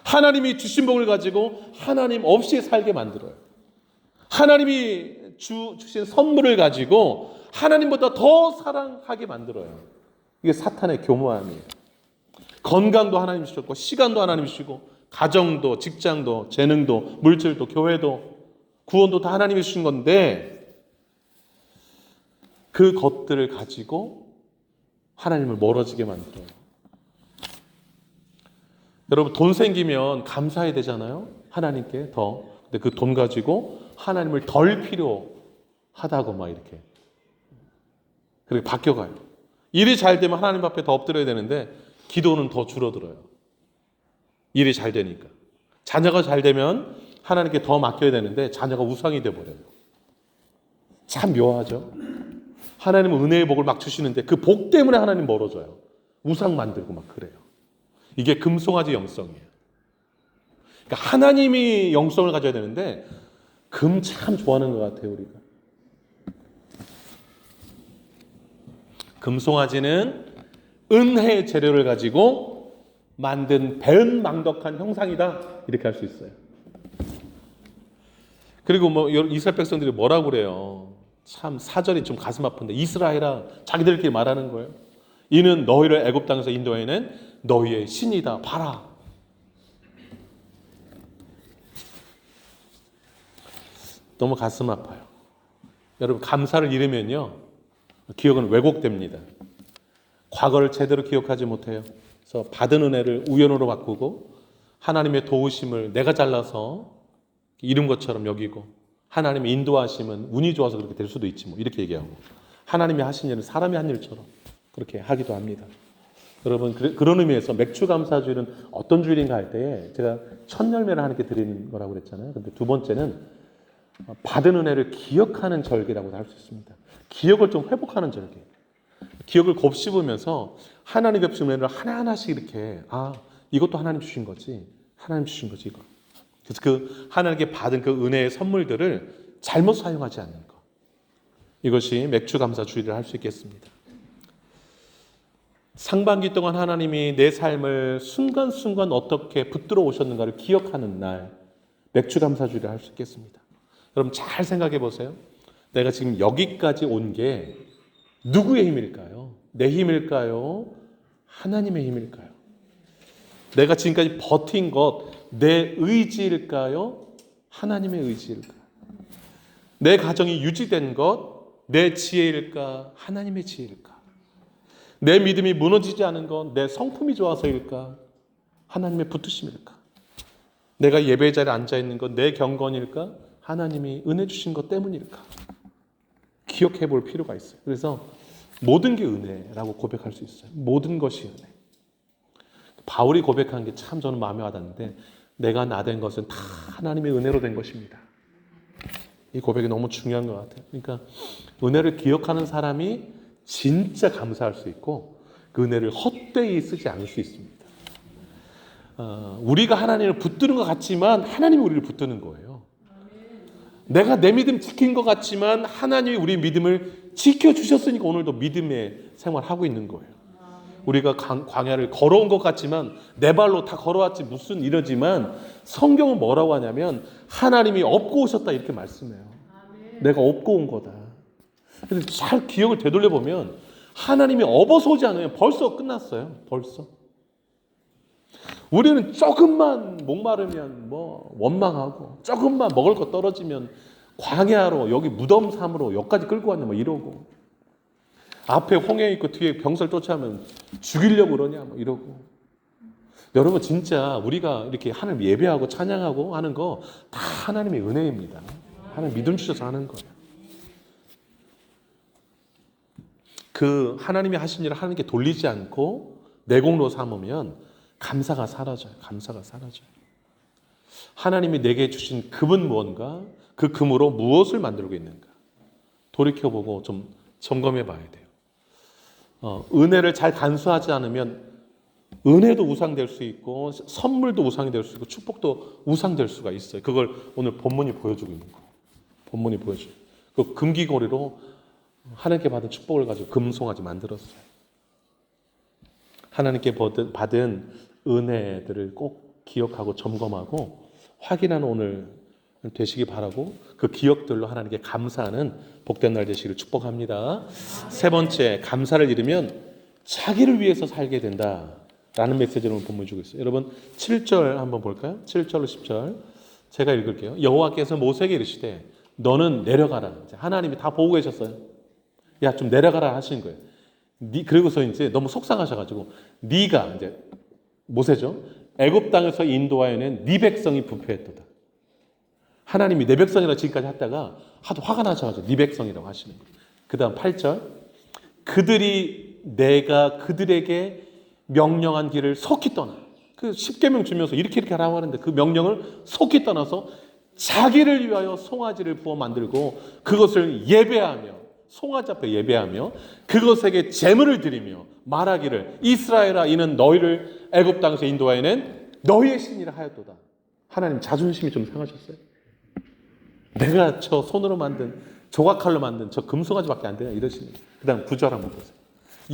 하나님이 주신 복을 가지고 하나님 없이 살게 만들어요. 하나님이 주신 선물을 가지고 하나님보다 더 사랑하게 만들어요. 이게 사탄의 교모함이에요. 건강도 하나님 주셨고 시간도 하나님 주시고 가정도 직장도 재능도 물질도 교회도 구원도 다 하나님이 주신 건데 그 것들을 가지고 하나님을 멀어지게 만들어요. 여러분 돈 생기면 감사해야 되잖아요. 하나님께 더. 근데 그 돈 가지고 하나님을 덜 필요하다고 막 이렇게 그렇게 바뀌어가요. 일이 잘 되면 하나님 앞에 더 엎드려야 되는데 기도는 더 줄어들어요. 일이 잘 되니까. 자녀가 잘 되면 하나님께 더 맡겨야 되는데 자녀가 우상이 돼버려요. 참 묘하죠. 하나님은 은혜의 복을 막 주시는데 그 복 때문에 하나님 멀어져요. 우상 만들고 막 그래요. 이게 금송아지 영성이에요. 그러니까 하나님이 영성을 가져야 되는데 금 참 좋아하는 것 같아요. 우리가. 금송아지는 은혜의 재료를 가지고 만든 배은망덕한 형상이다. 이렇게 할 수 있어요. 그리고 이스라엘 백성들이 뭐라고 그래요. 참 4절이 좀 가슴 아픈데 이스라엘아 자기들끼리 말하는 거예요. 이는 너희를 애굽 땅에서 인도해낸 너희의 신이다. 봐라. 너무 가슴 아파요. 여러분 감사를 잃으면요. 기억은 왜곡됩니다. 과거를 제대로 기억하지 못해요. 그래서 받은 은혜를 우연으로 바꾸고 하나님의 도우심을 내가 잘나서 잃은 것처럼 여기고 하나님의 인도하심은 운이 좋아서 그렇게 될 수도 있지 뭐 이렇게 얘기하고 하나님이 하신 일은 사람이 한 일처럼 그렇게 하기도 합니다. 여러분 그런 의미에서 맥주 감사주일은 어떤 주일인가 할 때에 제가 첫 열매를 하나님께 드리는 거라고 그랬잖아요. 근데 두 번째는 받은 은혜를 기억하는 절기라고도 할 수 있습니다. 기억을 좀 회복하는 절기. 기억을 곱씹으면서 하나님 베푸신 은혜를 하나하나씩 이렇게 이것도 하나님 주신 거지. 하나님 주신 거지 이거. 그래서 그 하나님께 받은 그 은혜의 선물들을 잘못 사용하지 않는 것. 이것이 맥주 감사 주일을 할 수 있겠습니다. 상반기 동안 하나님이 내 삶을 순간순간 어떻게 붙들어 오셨는가를 기억하는 날 맥주 감사 주일을 할 수 있겠습니다. 여러분 잘 생각해 보세요. 내가 지금 여기까지 온 게 누구의 힘일까요? 내 힘일까요? 하나님의 힘일까요? 내가 지금까지 버틴 것, 내 의지일까요? 하나님의 의지일까요? 내 가정이 유지된 것, 내 지혜일까? 하나님의 지혜일까? 내 믿음이 무너지지 않은 건 내 성품이 좋아서일까? 하나님의 붙으심일까? 내가 예배 자리에 앉아있는 건 내 경건일까? 하나님이 은혜 주신 것 때문일까? 기억해 볼 필요가 있어요. 그래서 모든 게 은혜라고 고백할 수 있어요. 모든 것이 은혜. 바울이 고백한 게 참 저는 마음에 와닿는데, 내가 나된 것은 다 하나님의 은혜로 된 것입니다. 이 고백이 너무 중요한 것 같아요. 그러니까 은혜를 기억하는 사람이 진짜 감사할 수 있고, 그 은혜를 헛되이 쓰지 않을 수 있습니다. 우리가 하나님을 붙드는 것 같지만 하나님이 우리를 붙드는 거예요. 내가 내 믿음 지킨 것 같지만 하나님이 우리 믿음을 지켜주셨으니까 오늘도 믿음의 생활하고 있는 거예요. 우리가 광야를 걸어온 것 같지만 내 발로 다 걸어왔지 무슨 이러지만, 성경은 뭐라고 하냐면 하나님이 업고 오셨다 이렇게 말씀해요. 내가 업고 온 거다. 그래서 잘 기억을 되돌려 보면 하나님이 업어서 오지 않으면 벌써 끝났어요. 벌써. 우리는 조금만 목마르면 뭐 원망하고, 조금만 먹을 거 떨어지면 광야로, 여기 무덤 삼으로 여기까지 끌고 왔냐 뭐 이러고, 앞에 홍해 있고 뒤에 병설 쫓아오면 죽이려고 그러냐 뭐 이러고. 여러분 진짜 우리가 이렇게 하나님 예배하고 찬양하고 하는 거 다 하나님의 은혜입니다. 하나님 믿음 주셔서 하는 거예요. 그 하나님이 하신 일을 하나님께 돌리지 않고 내 공로 삼으면 감사가 사라져요. 감사가 사라져요. 하나님이 내게 주신 금은 무언가, 그 금으로 무엇을 만들고 있는가 돌이켜보고 좀 점검해 봐야 돼요. 은혜를 잘 간수하지 않으면 은혜도 우상될 수 있고, 선물도 우상이 될 수 있고, 축복도 우상될 수가 있어요. 그걸 오늘 본문이 보여주고 있는 거예요. 본문이 보여줘요. 그 금귀고리로 하나님께 받은 축복을 가지고 금송아지 만들었어요. 하나님께 받은 은혜들을 꼭 기억하고 점검하고 확인하는 오늘 되시기 바라고, 그 기억들로 하나님께 감사하는 복된 날 되시기를 축복합니다. 세 번째, 감사를 잃으면 자기를 위해서 살게 된다라는 메시지를 오늘 본문에 주고 있어요. 여러분 7절 한번 볼까요? 7절로 10절 제가 읽을게요. 여호와께서 모세에게 이르시되 너는 내려가라. 하나님이 다 보고 계셨어요. 야, 좀 내려가라 하시는 거예요. 그리고서 이제 너무 속상하셔가지고, 네가 이제 모세죠. 애굽 땅에서 인도하여낸 네 백성이 부패했도다. 하나님이 내 백성이라고 지금까지 했다가 하도 화가 나셔가지고 네 백성이라고 하시는 거예요. 그 다음 8절. 그들이 내가 그들에게 명령한 길을 속히 떠나. 그 10계명 주면서 이렇게 하라고 하는데 그 명령을 속히 떠나서 자기를 위하여 송아지를 부어 만들고 그것을 예배하며, 송아지 앞에 예배하며 그것에게 제물을 드리며 말하기를 이스라엘아 이는 너희를 애굽 땅에서 인도하여낸 너희의 신이라 하였도다. 하나님 자존심이 좀 상하셨어요. 내가 저 손으로 만든 조각칼로 만든 저 금송아지밖에 안 되냐 이러시는 거예요. 그 다음 9절 한번 보세요.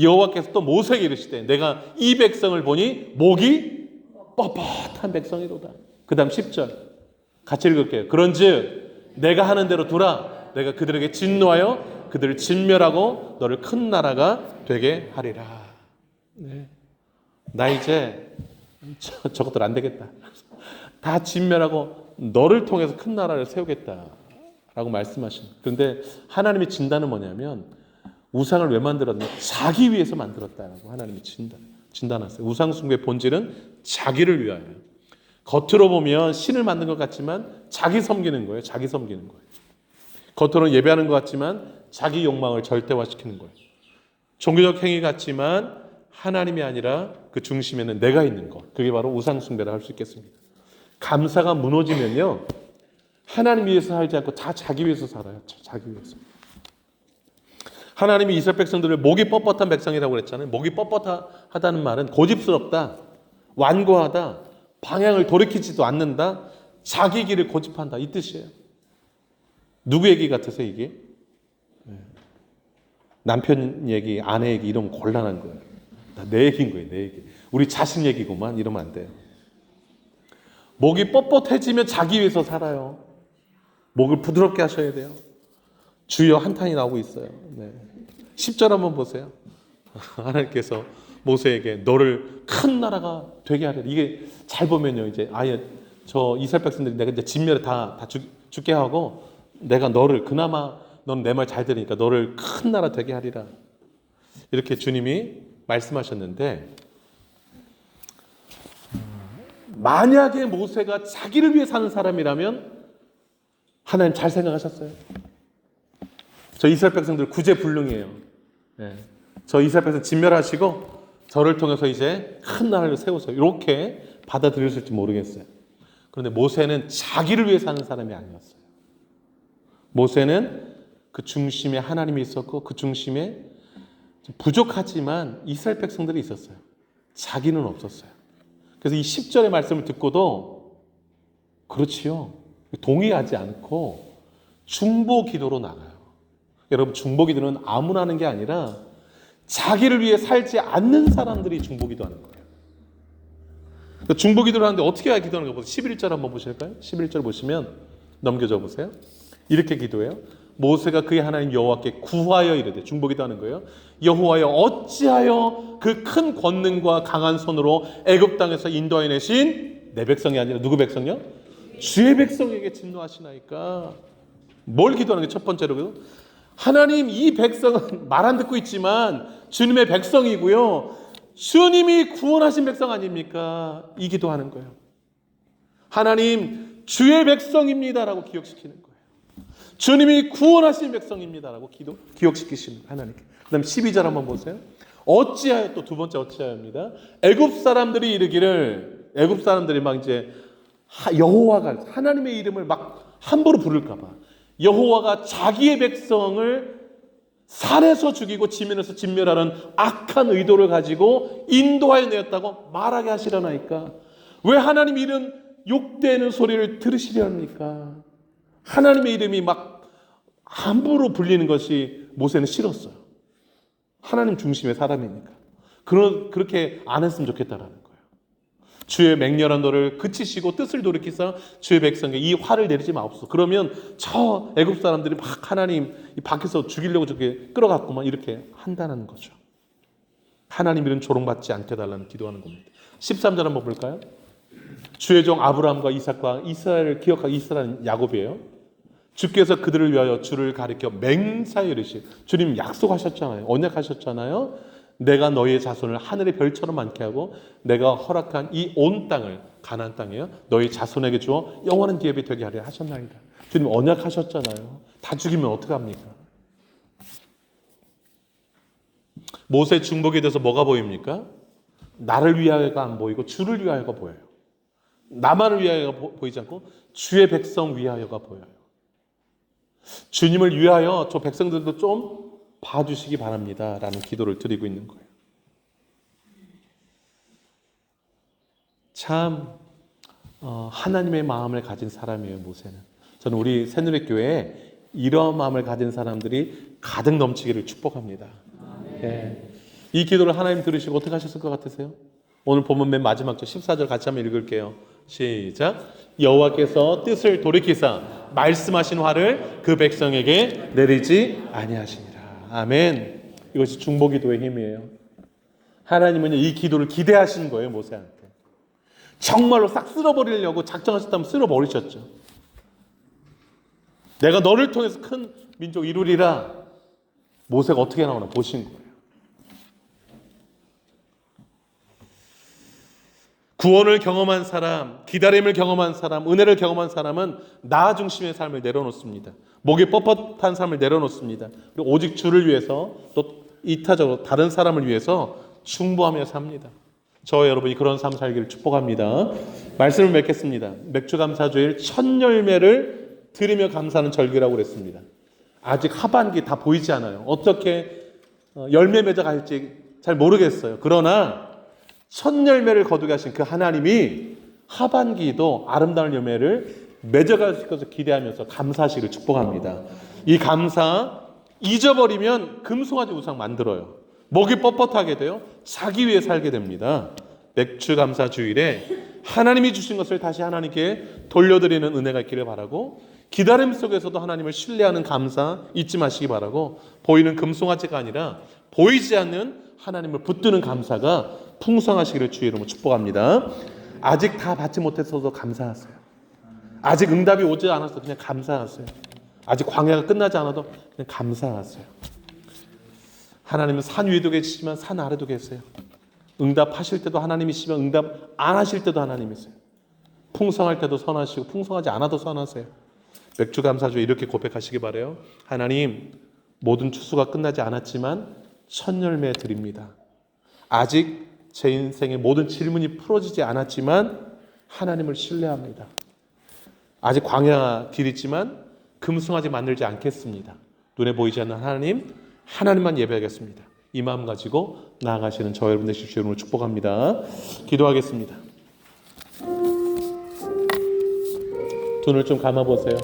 여호와께서 또 모세에게 이르시되 내가 이 백성을 보니 목이 뻣뻣한 백성이로다. 그 다음 10절 같이 읽을게요. 그런즉 내가 하는 대로 두라. 내가 그들에게 진노하여 그들을 진멸하고 너를 큰 나라가 되게 하리라. 네. 나 이제 저것들 안 되겠다. 다 진멸하고 너를 통해서 큰 나라를 세우겠다라고 말씀하시는. 그런데 하나님의 진단은 뭐냐면 우상을 왜 만들었냐? 자기 위해서 만들었다라고 하나님이 진단하세요. 우상 숭배의 본질은 자기를 위하여. 겉으로 보면 신을 만든 것 같지만 자기 섬기는 거예요. 자기 섬기는 거예요. 겉으로는 예배하는 것 같지만 자기 욕망을 절대화시키는 거예요. 종교적 행위 같지만 하나님이 아니라 그 중심에는 내가 있는 것. 그게 바로 우상 숭배를 할 수 있겠습니다. 감사가 무너지면요, 하나님 위해서 살지 않고 다 자기 위해서 살아요. 자기 위해서. 하나님이 이스라엘 백성들을 목이 뻣뻣한 백성이라고 그랬잖아요. 목이 뻣뻣하다는 말은 고집스럽다, 완고하다, 방향을 돌이키지도 않는다, 자기 길을 고집한다 이 뜻이에요. 누구 얘기 같으세요 이게? 남편 얘기, 아내 얘기 이러면 곤란한 거예요. 내 얘기인 거예요, 내 얘기. 우리 자신 얘기구만 이러면 안 돼요. 목이 뻣뻣해지면 자기 위해서 살아요. 목을 부드럽게 하셔야 돼요. 주여 한탄이 나오고 있어요. 네. 10절 한번 보세요. 하나님께서 모세에게 너를 큰 나라가 되게 하리라. 이게 잘 보면요, 이제 아예 저 이스라엘 백성들이 내가 이제 진멸에 다 죽게 하고 내가 너를 그나마 넌 내 말 잘 들으니까 너를 큰 나라 되게 하리라. 이렇게 주님이 말씀하셨는데 만약에 모세가 자기를 위해 사는 사람이라면 하나님 잘 생각하셨어요? 저 이스라엘 백성들 구제불능이에요. 네. 저 이스라엘 백성 진멸하시고 저를 통해서 이제 큰 나라를 세우세요. 이렇게 받아들였을지 모르겠어요. 그런데 모세는 자기를 위해 사는 사람이 아니었어요. 모세는 그 중심에 하나님이 있었고 그 중심에 부족하지만 이스라엘 백성들이 있었어요. 자기는 없었어요. 그래서 이 10절의 말씀을 듣고도 그렇지요. 동의하지 않고 중보 기도로 나가요. 여러분, 중보 기도는 아무나 하는 게 아니라 자기를 위해 살지 않는 사람들이 중보 기도하는 거예요. 중보 기도를 하는데 어떻게 해야 기도하는 거 보세요. 11절 한번 보실까요? 11절 보시면 넘겨줘 보세요. 이렇게 기도해요. 모세가 그의 하나님 여호와께 구하여 이르되, 중보 기도하는 거예요. 여호와여, 어찌하여 그 큰 권능과 강한 손으로 애굽 땅에서 인도하여 내신 내 백성이 아니라 누구 백성이요? 주의 백성에게 진노하시나이까. 뭘 기도하는 게 첫 번째로요? 하나님, 이 백성은 말 안 듣고 있지만 주님의 백성이고요. 주님이 구원하신 백성 아닙니까? 이 기도하는 거예요. 하나님, 주의 백성입니다라고 기억시키는 거예요. 주님이 구원하신 백성입니다라고 기억시키시는 하나님께. 그 다음 12절 한번 보세요. 어찌하여, 또 두 번째 어찌하여입니다. 애굽 사람들이 이르기를, 애굽 사람들이 막 이제 여호와가 하나님의 이름을 막 함부로 부를까 봐 여호와가 자기의 백성을 살해서 죽이고 지면에서 진멸하는 악한 의도를 가지고 인도하여 내었다고 말하게 하시려나이까. 왜 하나님 이름 욕되는 소리를 들으시려니까. 하나님의 이름이 막 함부로 불리는 것이 모세는 싫었어요. 하나님 중심의 사람이니까. 그렇게 안 했으면 좋겠다라는 거예요. 주의 맹렬한 너를 그치시고 뜻을 돌이키사 주의 백성에게 이 화를 내리지 마옵소서. 그러면 저 애굽 사람들이 막 하나님 밖에서 죽이려고 저렇게 끌어갔구만 이렇게 한다는 거죠. 하나님 이름 조롱받지 않게 해달라는 기도하는 겁니다. 13절 한번 볼까요? 주의 종 아브라함과 이삭과 이스라엘을 기억하고, 이스라엘은 야곱이에요. 주께서 그들을 위하여 주를 가리켜 맹세하여 이르시. 주님 약속하셨잖아요. 언약하셨잖아요. 내가 너희의 자손을 하늘의 별처럼 많게 하고 내가 허락한 이 온 땅을, 가나안 땅이에요, 너희 자손에게 주어 영원한 기업이 되게 하려 하셨나이다. 주님 언약하셨잖아요. 다 죽이면 어떡합니까? 모세 중복에 대해서 뭐가 보입니까? 나를 위하여가 안 보이고 주를 위하여가 보여요. 나만을 위하여가 보이지 않고 주의 백성 위하여가 보여요. 주님을 위하여 저 백성들도 좀 봐주시기 바랍니다 라는 기도를 드리고 있는 거예요. 참 하나님의 마음을 가진 사람이에요, 모세는. 저는 우리 새누리교회에 이런 마음을 가진 사람들이 가득 넘치기를 축복합니다. 네. 이 기도를 하나님 들으시고 어떻게 하셨을 것 같으세요? 오늘 본문 맨 마지막 절 14절 같이 한번 읽을게요. 시작. 여호와께서 뜻을 돌이키사 말씀하신 화를 그 백성에게 내리지 아니하시니라. 아멘. 이것이 중보기도의 힘이에요. 하나님은 이 기도를 기대하신 거예요, 모세한테. 정말로 싹 쓸어버리려고 작정하셨다면 쓸어버리셨죠. 내가 너를 통해서 큰 민족 이루리라. 모세가 어떻게 나오나 보신 거예요. 구원을 경험한 사람, 기다림을 경험한 사람, 은혜를 경험한 사람은 나 중심의 삶을 내려놓습니다. 목이 뻣뻣한 삶을 내려놓습니다. 그리고 오직 주를 위해서, 또 이타적으로 다른 사람을 위해서 충보하며 삽니다. 저 여러분이 그런 삶 살기를 축복합니다. 말씀을 맺겠습니다. 맥주감사주일 첫 열매를 드리며 감사하는 절기라고 그랬습니다. 아직 하반기 다 보이지 않아요. 어떻게 열매 맺어갈지 잘 모르겠어요. 그러나 첫 열매를 거두게 하신 그 하나님이 하반기도 아름다운 열매를 맺어갈 수 있어서 기대하면서 감사하시기를 축복합니다. 이 감사 잊어버리면 금송아지 우상 만들어요. 목이 뻣뻣하게 돼요. 자기 위해 살게 됩니다. 맥주 감사 주일에 하나님이 주신 것을 다시 하나님께 돌려드리는 은혜가 있기를 바라고, 기다림 속에서도 하나님을 신뢰하는 감사 잊지 마시기 바라고, 보이는 금송아지가 아니라 보이지 않는 하나님을 붙드는 감사가 풍성하시기를 주의 이름으로 축복합니다. 아직 다 받지 못했어도 감사하세요. 아직 응답이 오지 않아서 그냥 감사하세요. 아직 광야가 끝나지 않아도 그냥 감사하세요. 하나님은 산 위에도 계시지만 산 아래도 계세요. 응답하실 때도 하나님이시지만 응답 안 하실 때도 하나님이세요. 풍성할 때도 선하시고 풍성하지 않아도 선하세요. 맥주 감사주에 이렇게 고백하시기 바라요. 하나님, 모든 추수가 끝나지 않았지만 첫 열매 드립니다. 아직 제 인생의 모든 질문이 풀어지지 않았지만 하나님을 신뢰합니다. 아직 광야 길 있지만 금송아지 만들지 않겠습니다. 눈에 보이지 않는 하나님, 하나님만 예배하겠습니다. 이 마음 가지고 나아가시는 저 여러분 되실 주 이름으로 축복합니다. 기도하겠습니다. 눈을 좀 감아보세요.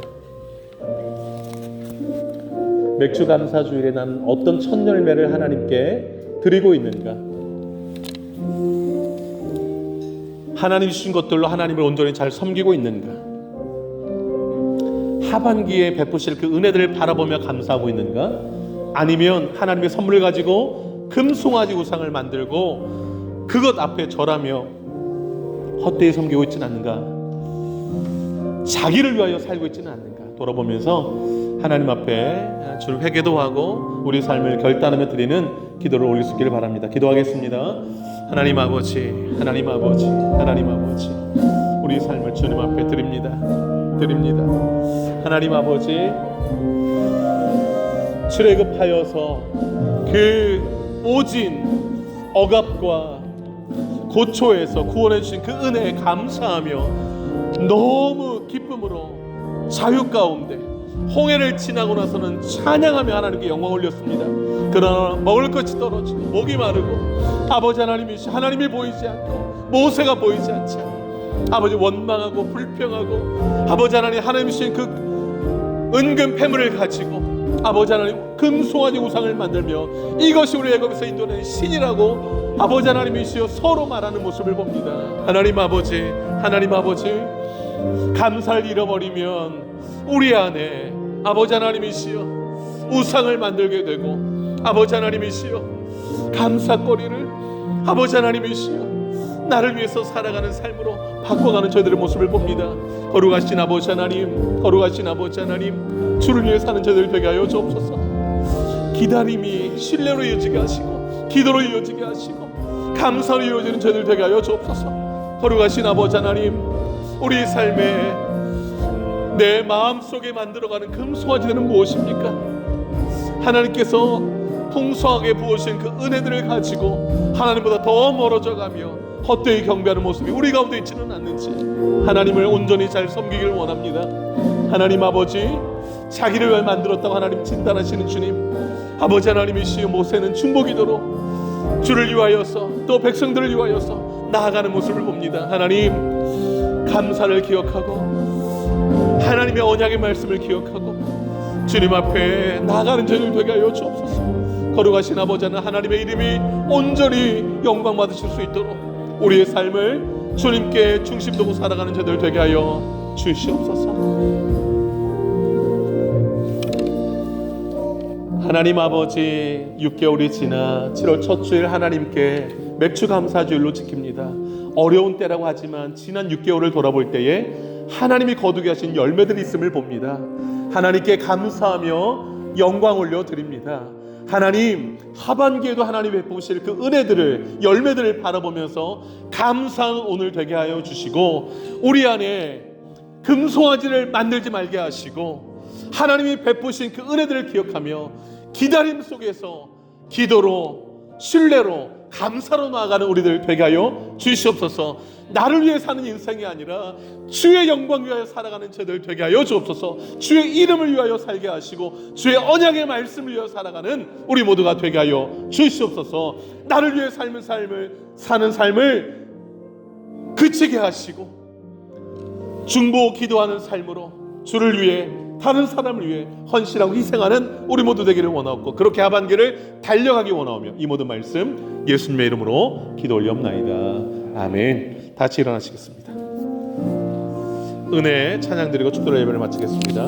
맥주 감사 주일에 난 어떤 첫 열매를 하나님께 드리고 있는가? 하나님 주신 것들로 하나님을 온전히 잘 섬기고 있는가? 하반기에 베푸실 그 은혜들을 바라보며 감사하고 있는가? 아니면 하나님의 선물을 가지고 금송아지 우상을 만들고 그것 앞에 절하며 헛되이 섬기고 있지는 않는가? 자기를 위하여 살고 있지는 않는가? 돌아보면서 하나님 앞에 주 회개도 하고 우리 삶을 결단하며 드리는 기도를 올릴 수 있기를 바랍니다. 기도하겠습니다. 하나님 아버지, 하나님 아버지, 하나님 아버지, 우리 삶을 주님 앞에 드립니다. 하나님 아버지, 출애굽하여서 그 오진 억압과 고초에서 구원해 주신 그 은혜에 감사하며 너무 기쁨으로 자유 가운데 홍해를 지나고 나서는 찬양하며 하나님께 영광 올렸습니다. 그러나 먹을 것이 떨어지고 목이 마르고 아버지 하나님이 보이지 않고 모세가 보이지 않지 않고 아버지 원망하고 불평하고 아버지 하나님이신 그 은근 패물을 가지고 아버지 하나님 금송아지 우상을 만들며 이것이 우리 애굽에서 인도하는 신이라고 아버지 하나님이시여 서로 말하는 모습을 봅니다. 하나님 아버지 감사를 잃어버리면 우리 안에 아버지 하나님이시여 우상을 만들게 되고 아버지 하나님이시여 감사거리를 아버지 하나님이시여 나를 위해서 살아가는 삶으로 바꿔가는 저희들의 모습을 봅니다. 거룩하신 아버지 하나님, 주를 위해 사는 저희들 되게 하여 주옵소서. 기다림이 신뢰로 이어지게 하시고 기도로 이어지게 하시고 감사로 이어지는 저희들 되게 하여 주옵소서. 거룩하신 아버지 하나님, 우리 삶에 내 마음속에 만들어가는 금송아지는 무엇입니까? 하나님께서 풍성하게 부으신 그 은혜들을 가지고 하나님보다 더 멀어져가며 헛되이 경배하는 모습이 우리 가운데 있지는 않는지 하나님을 온전히 잘 섬기길 원합니다. 하나님 아버지, 자기를 왜 만들었다고 하나님 진단하시는 주님, 아버지 하나님이시여 모세는 중보기도로 주를 위하여서 또 백성들을 위하여서 나아가는 모습을 봅니다. 하나님, 감사를 기억하고 하나님의 언약의 말씀을 기억하고 주님 앞에 나아가는 저희들 되게 하여 주옵소서. 거룩하신 아버지 하나님의 이름이 온전히 영광 받으실 수 있도록 우리의 삶을 주님께 중심 두고 살아가는 저희들 되게 하여 주시옵소서. 하나님 아버지, 6개월이 지나 7월 첫 주일 하나님께 맥주 감사주일로 지킵니다. 어려운 때라고 하지만 지난 6개월을 돌아볼 때에 하나님이 거두게 하신 열매들이 있음을 봅니다. 하나님께 감사하며 영광 올려드립니다. 하나님, 하반기에도 하나님이 베푸실 그 은혜들을, 열매들을 바라보면서 감사한 오늘 되게 하여 주시고 우리 안에 금송아지를 만들지 말게 하시고 하나님이 베푸신 그 은혜들을 기억하며 기다림 속에서 기도로, 신뢰로, 감사로 나아가는 우리들 되게 하여 주시옵소서. 나를 위해 사는 인생이 아니라 주의 영광 위하여 살아가는 저들 되게 하여 주옵소서. 주의 이름을 위하여 살게 하시고 주의 언약의 말씀을 위하여 살아가는 우리 모두가 되게 하여 주시옵소서. 나를 위해 사는 삶을 그치게 하시고 중보 기도하는 삶으로 주를 위해 다른 사람을 위해 헌신하고 희생하는 우리 모두 되기를 원하옵고 그렇게 하반기를 달려가기 원하오며 이 모든 말씀 예수님의 이름으로 기도 올리옵나이다. 아멘. 다시 일어나시겠습니다. 은혜 찬양 드리고 축도로 예배를 마치겠습니다.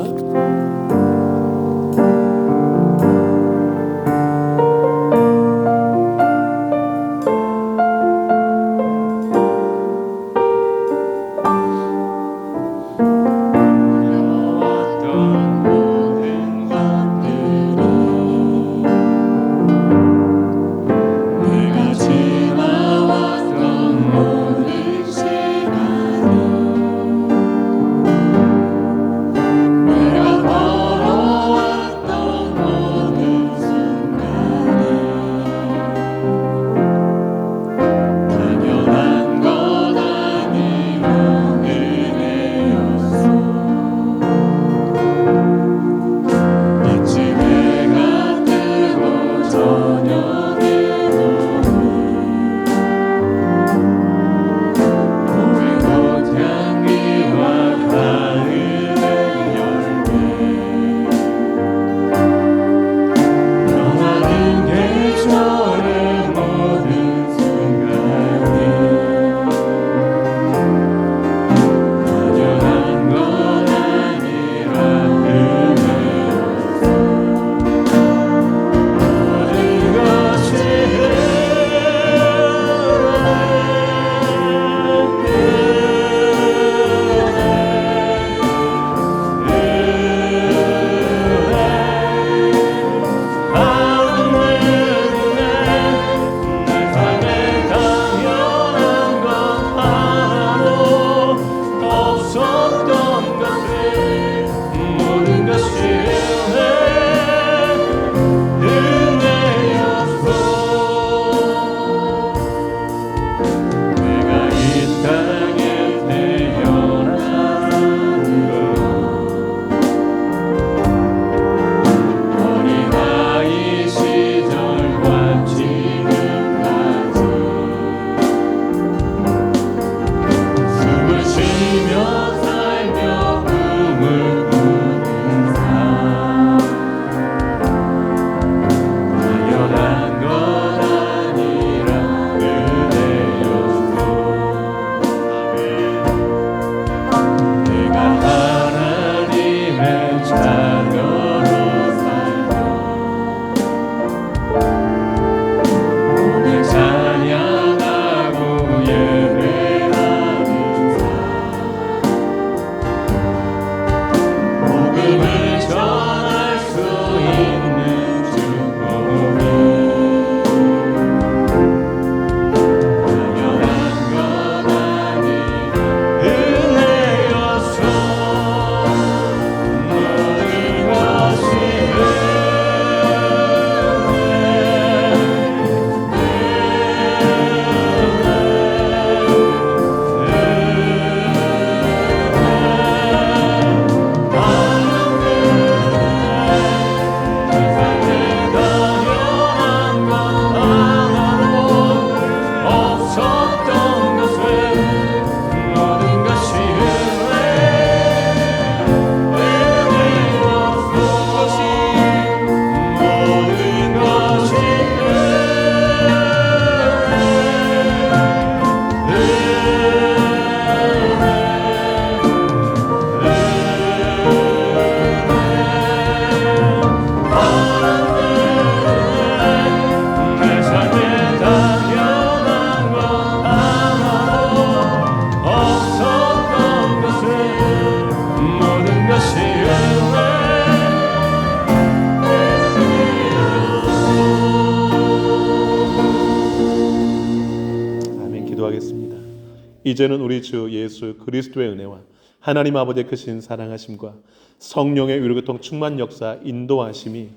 이제는 우리 주 예수 그리스도의 은혜와 하나님 아버지의 크신 사랑하심과 성령의 위로교통 충만 역사 인도하심이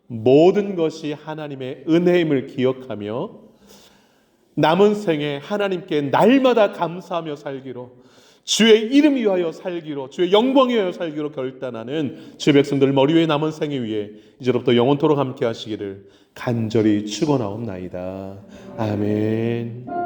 모든 것이 하나님의 은혜임을 기억하며 남은 생에 하나님께 날마다 감사하며 살기로, 주의 이름 위하여 살기로, 주의 영광 위하여 살기로 결단하는 주의 백성들 머리 위에 남은 생에 위해 이제로부터 영원토록 함께 하시기를 간절히 축원하옵나이다. 아멘.